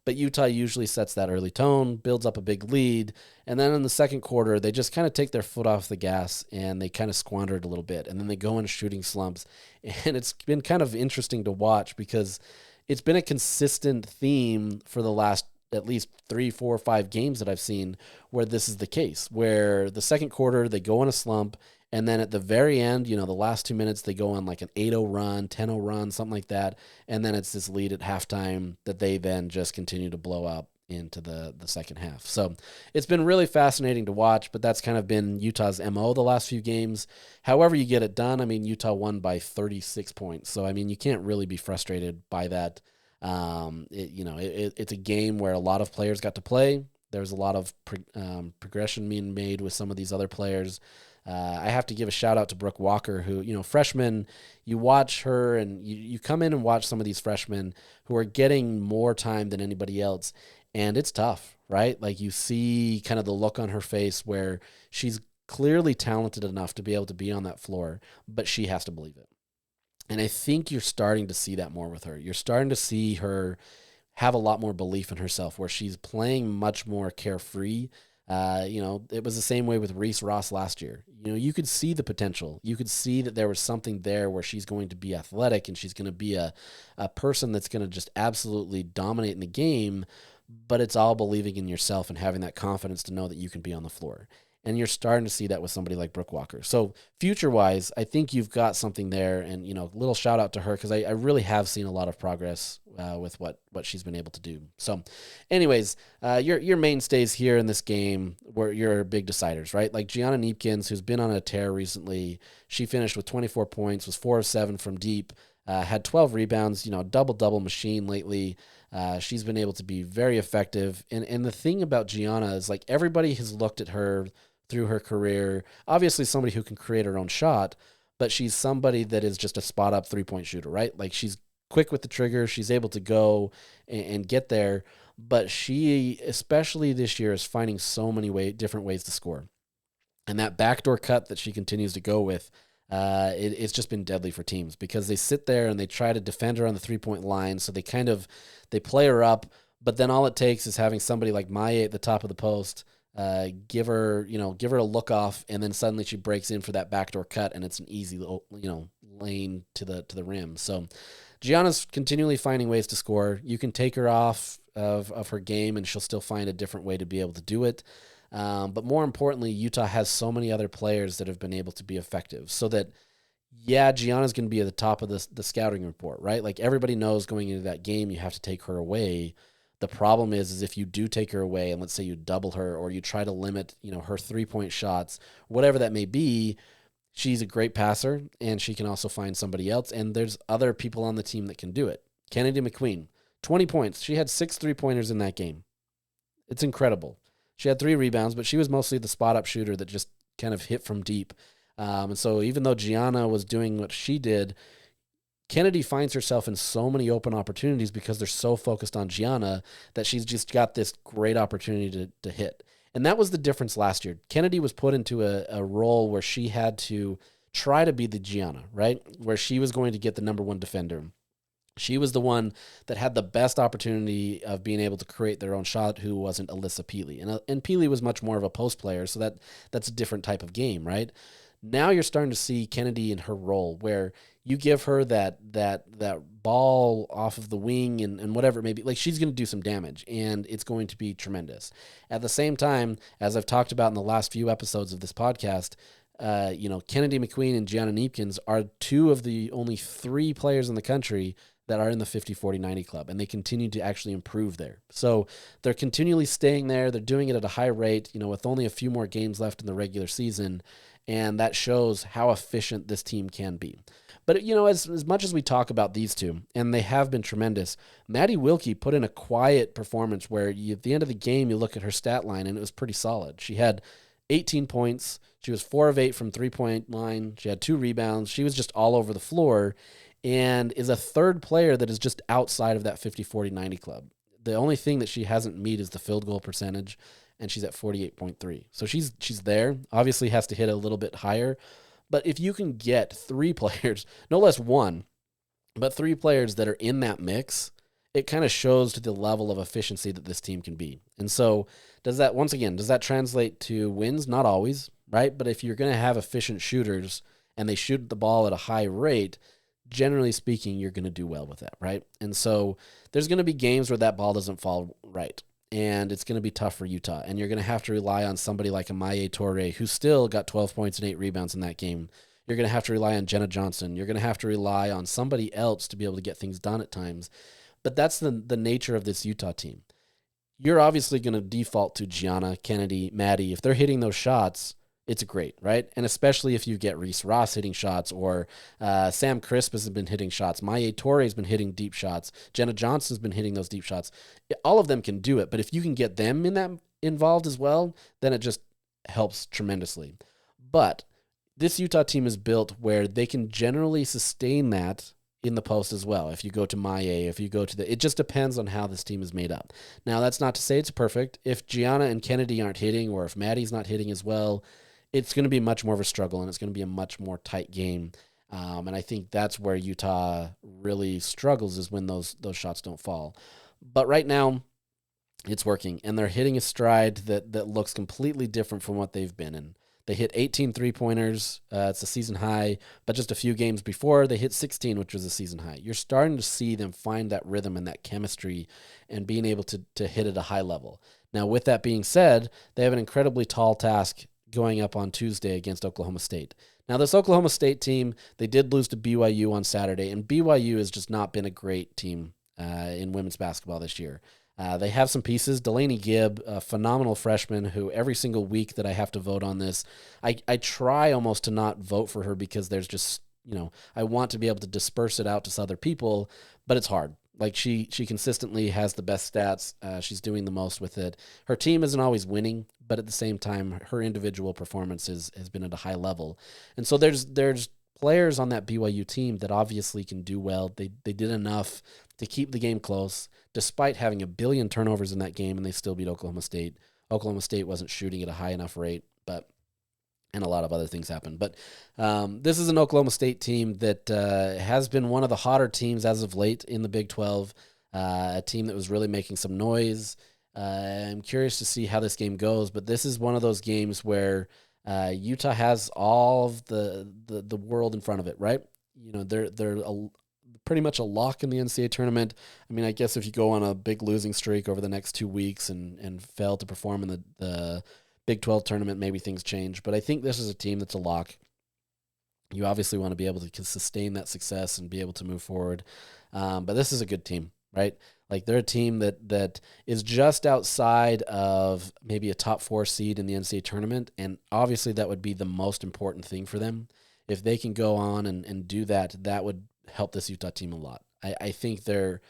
But Utah usually sets that early tone, builds up a big lead, and then in the second quarter, they just kind of take their foot off the gas and they kind of squander it a little bit. And then they go into shooting slumps. And it's been kind of interesting to watch because it's been a consistent theme for the last at least 3, 4, 5 games that I've seen where this is the case, where the second quarter they go in a slump, and then at the very end, the last 2 minutes, they go on like an 8-0 run, 10-0 run, something like that, and then it's this lead at halftime that they then just continue to blow up into the second half. So it's been really fascinating to watch, but that's kind of been Utah's MO the last few games. However you get it done, Utah won by 36 points, so you can't really be frustrated by that. It's a game where a lot of players got to play. There's a lot of progression being made with some of these other players. I have to give a shout out to Brooke Walker, who, freshman, you watch her and you come in and watch some of these freshmen who are getting more time than anybody else. And it's tough, right? Like you see kind of the look on her face where she's clearly talented enough to be able to be on that floor, but she has to believe it. And I think you're starting to see that more with her. You're starting to see her have a lot more belief in herself where she's playing much more carefree. It was the same way with Reese Ross last year. You could see the potential. You could see that there was something there where she's going to be athletic and she's going to be a person that's going to just absolutely dominate in the game, but it's all believing in yourself and having that confidence to know that you can be on the floor. And you're starting to see that with somebody like Brooke Walker. So future-wise, I think you've got something there. And, little shout-out to her because I really have seen a lot of progress with what she's been able to do. So anyways, your mainstays here in this game were your big deciders, right? Like Gianna Neepkins, who's been on a tear recently. She finished with 24 points, was 4 of 7 from deep, had 12 rebounds, double-double machine lately. She's been able to be very effective. And the thing about Gianna is like everybody has looked at her through her career, obviously somebody who can create her own shot, but she's somebody that is just a spot up 3-point shooter, right? Like she's quick with the trigger. She's able to go and get there, but she, especially this year, is finding so many different ways to score. And that backdoor cut that she continues to go with, it's just been deadly for teams because they sit there and they try to defend her on the 3-point line. So they play her up, but then all it takes is having somebody like Maya at the top of the post, give her a look off, and then suddenly she breaks in for that backdoor cut, and it's an easy, lane to the rim. So Gianna's continually finding ways to score. You can take her off of her game, and she'll still find a different way to be able to do it. But more importantly, Utah has so many other players that have been able to be effective, so that Gianna's going to be at the top of the scouting report, right? Like everybody knows going into that game, you have to take her away. The problem is if you do take her away and let's say you double her or you try to limit, her 3-point shots, whatever that may be, she's a great passer and she can also find somebody else. And there's other people on the team that can do it. Kennedy McQueen, 20 points. She had 6 3-pointers in that game. It's incredible. She had 3 rebounds, but she was mostly the spot-up shooter that just kind of hit from deep. And so even though Gianna was doing what she did, Kennedy finds herself in so many open opportunities because they're so focused on Gianna that she's just got this great opportunity to hit. And that was the difference last year. Kennedy was put into a role where she had to try to be the Gianna, right? Where she was going to get the number 1 defender. She was the one that had the best opportunity of being able to create their own shot, who wasn't Alyssa Peely. And Peely was much more of a post player, so that's a different type of game, right? Now you're starting to see Kennedy in her role where you give her that ball off of the wing and whatever it may be. Like she's going to do some damage, and it's going to be tremendous. At the same time, as I've talked about in the last few episodes of this podcast, Kennedy McQueen and Gianna Neepkins are 2 of the only 3 players in the country that are in the 50-40-90 club, and they continue to actually improve there. So they're continually staying there. They're doing it at a high rate, with only a few more games left in the regular season, and that shows how efficient this team can be. But, as much as we talk about these 2, and they have been tremendous, Maddie Wilkie put in a quiet performance where at the end of the game, you look at her stat line, and it was pretty solid. She had 18 points. She was 4 of 8 from 3-point line. She had 2 rebounds. She was just all over the floor, and is a third player that is just outside of that 50-40-90 club. The only thing that she hasn't met is the field goal percentage, and she's at 48.3. So she's there. Obviously has to hit a little bit higher. But if you can get 3 players, no less one, but 3 players that are in that mix, it kind of shows to the level of efficiency that this team can be. And so does that translate to wins? Not always, right? But if you're going to have efficient shooters and they shoot the ball at a high rate, generally speaking, you're going to do well with that, right? And so there's going to be games where that ball doesn't fall right. And it's going to be tough for Utah. And you're going to have to rely on somebody like a Maya Torre, who still got 12 points and 8 rebounds in that game. You're going to have to rely on Jenna Johnson. You're going to have to rely on somebody else to be able to get things done at times. But that's the nature of this Utah team. You're obviously going to default to Gianna, Kennedy, Maddie. If they're hitting those shots, it's great, right? And especially if you get Reese Ross hitting shots, or Sam Crisp has been hitting shots. Maya Torre has been hitting deep shots. Jenna Johnson's been hitting those deep shots. All of them can do it. But if you can get them involved as well, then it just helps tremendously. But this Utah team is built where they can generally sustain that in the post as well. If you go to Maya, if you go to it just depends on how this team is made up. Now, that's not to say it's perfect. If Gianna and Kennedy aren't hitting, or if Maddie's not hitting as well, it's going to be much more of a struggle, and it's going to be a much more tight game. And I think that's where Utah really struggles, is when those shots don't fall. But right now, it's working, and they're hitting a stride that looks completely different from what they've been in. They hit 18 3-pointers. It's a season high, but just a few games before, they hit 16, which was a season high. You're starting to see them find that rhythm and that chemistry and being able to hit at a high level. Now, with that being said, they have an incredibly tall task going up on Tuesday against Oklahoma State. Now, this Oklahoma State team, they did lose to BYU on Saturday, and BYU has just not been a great team in women's basketball this year. They have some pieces. Delaney Gibb, a phenomenal freshman who every single week that I have to vote on this, I try almost to not vote for her, because there's just, I want to be able to disperse it out to other people, but it's hard. Like, she consistently has the best stats. She's doing the most with it. Her team isn't always winning, but at the same time, her individual performance has been at a high level. And so there's players on that BYU team that obviously can do well. They did enough to keep the game close, despite having a billion turnovers in that game, and they still beat Oklahoma State. Oklahoma State wasn't shooting at a high enough rate, and a lot of other things happened. But this is an Oklahoma State team that has been one of the hotter teams as of late in the Big 12, a team that was really making some noise. I'm curious to see how this game goes, but this is one of those games where Utah has all of the world in front of it, right? They're pretty much a lock in the NCAA tournament. I mean, I guess if you go on a big losing streak over the next 2 weeks and fail to perform in the Big 12 tournament, maybe things change. But I think this is a team that's a lock. You obviously want to be able to sustain that success and be able to move forward. But this is a good team, right? Like, they're a team that is just outside of maybe a top 4 seed in the NCAA tournament, and obviously that would be the most important thing for them. If they can go on and do that, that would help this Utah team a lot. I think they're,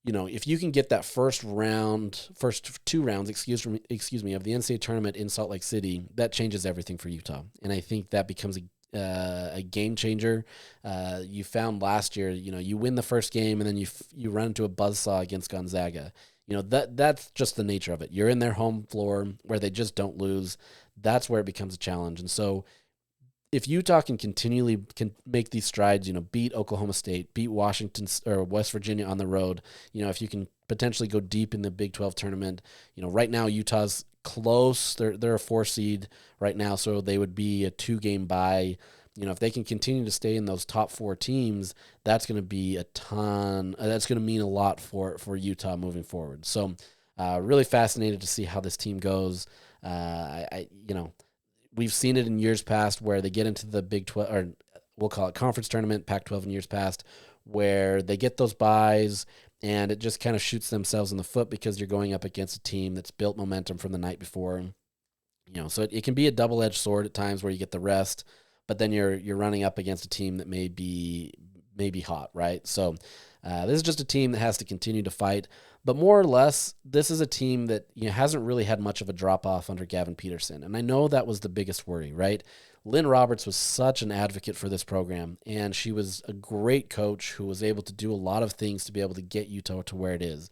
if you can get that first 2 rounds, excuse me, of the NCAA tournament in Salt Lake City, that changes everything for Utah. And I think that becomes a game changer. You found last year, you win the first game and then you run into a buzzsaw against Gonzaga. That's just the nature of it. You're in their home floor where they just don't lose. That's where it becomes a challenge. And so if Utah can make these strides, beat Oklahoma State, beat Washington or West Virginia on the road, if you can potentially go deep in the Big 12 tournament, right now Utah's close. They're a 4 seed right now, so they would be a 2-game bye. If they can continue to stay in those top 4 teams, that's going to be a ton. That's going to mean a lot for Utah moving forward. So, really fascinated to see how this team goes. We've seen it in years past where they get into the Big 12, or we'll call it conference tournament, Pac-12 in years past, where they get those buys and it just kind of shoots themselves in the foot because you're going up against a team that's built momentum from the night before. So it can be a double-edged sword at times where you get the rest, but then you're running up against a team that may be hot, right? So this is just a team that has to continue to fight. But more or less, this is a team that hasn't really had much of a drop-off under Gavin Peterson. And I know that was the biggest worry, right? Lynn Roberts was such an advocate for this program, and she was a great coach who was able to do a lot of things to be able to get Utah to where it is.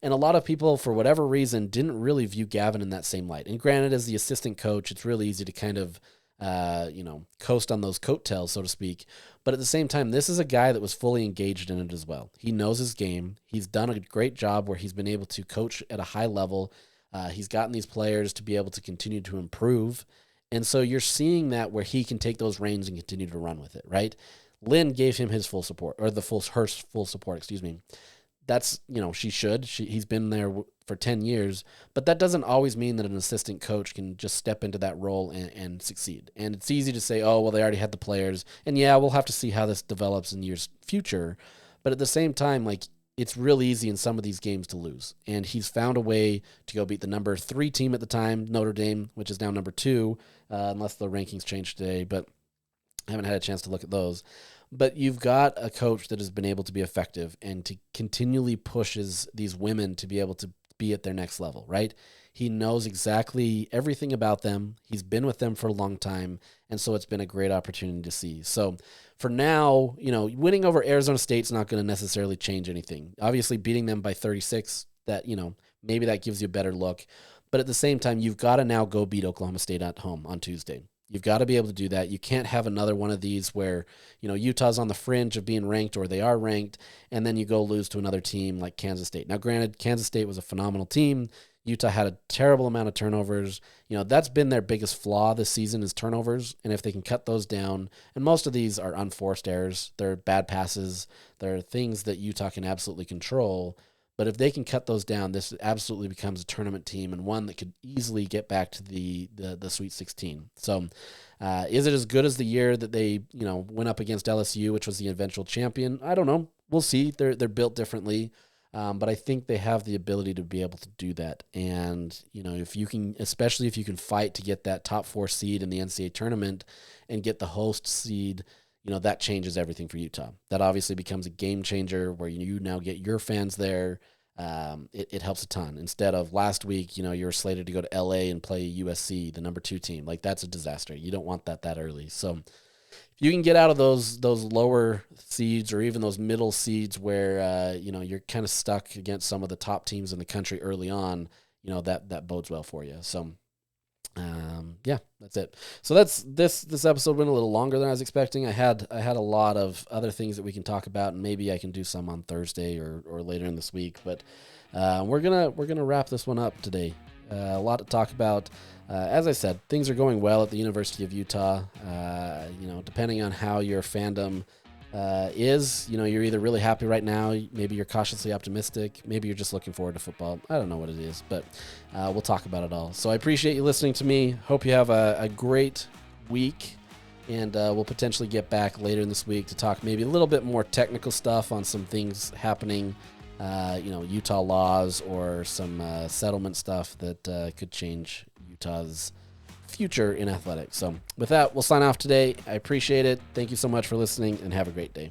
And a lot of people, for whatever reason, didn't really view Gavin in that same light. And granted, as the assistant coach, it's really easy to kind of, coast on those coattails, so to speak. But at the same time, this is a guy that was fully engaged in it as well. He knows his game. He's done a great job where he's been able to coach at a high level. He's gotten these players to be able to continue to improve. And so you're seeing that where he can take those reins and continue to run with it, right? Lynn gave him his full support, or her full support, excuse me. That's, she should. He's been there for 10 years, but that doesn't always mean that an assistant coach can just step into that role and succeed. And it's easy to say, oh, well, they already had the players, and yeah, we'll have to see how this develops in years future. But at the same time, it's really easy in some of these games to lose. And he's found a way to go beat the number 3 team at the time, Notre Dame, which is now number 2, unless the rankings change today, but I haven't had a chance to look at those. But you've got a coach that has been able to be effective and to continually pushes these women to be able to be at their next level, right? He knows exactly everything about them. He's been with them for a long time, and so it's been a great opportunity to see. So for now, winning over Arizona State's not going to necessarily change anything. Obviously, beating them by 36, that, maybe that gives you a better look. But at the same time, you've got to now go beat Oklahoma State at home on Tuesday. You've got to be able to do that. You can't have another one of these where, Utah's on the fringe of being ranked, or they are ranked, and then you go lose to another team like Kansas State. Now, granted, Kansas State was a phenomenal team. Utah had a terrible amount of turnovers. That's been their biggest flaw this season is turnovers. And if they can cut those down, and most of these are unforced errors, they're bad passes, they're things that Utah can absolutely control. But if they can cut those down, this absolutely becomes a tournament team and one that could easily get back to the Sweet 16. So is it as good as the year that they, went up against LSU, which was the eventual champion? I don't know. We'll see. They're built differently. But I think they have the ability to be able to do that. And, if you can, especially if you can fight to get that top 4 seed in the NCAA tournament and get the host seed, that changes everything for Utah. That obviously becomes a game changer where you now get your fans there. It helps a ton. Instead of last week, you were slated to go to LA and play USC, the number 2 team. That's a disaster. You don't want that early. So if you can get out of those lower seeds or even those middle seeds where, you're kind of stuck against some of the top teams in the country early on, that bodes well for you. So that's it. So that's this episode went a little longer than I was expecting. I had a lot of other things that we can talk about, and maybe I can do some on Thursday or later in this week. But we're gonna wrap this one up today. A lot to talk about. As I said, things are going well at the University of Utah. Depending on how your fandom is, you're either really happy right now, maybe you're cautiously optimistic, maybe you're just looking forward to football. I don't know what it is, but we'll talk about it all. So I appreciate you listening to me. Hope you have a great week, and we'll potentially get back later in this week to talk maybe a little bit more technical stuff on some things happening, Utah laws or some settlement stuff that could change Utah's future in athletics. So with that, we'll sign off today. I appreciate it. Thank you so much for listening, and have a great day.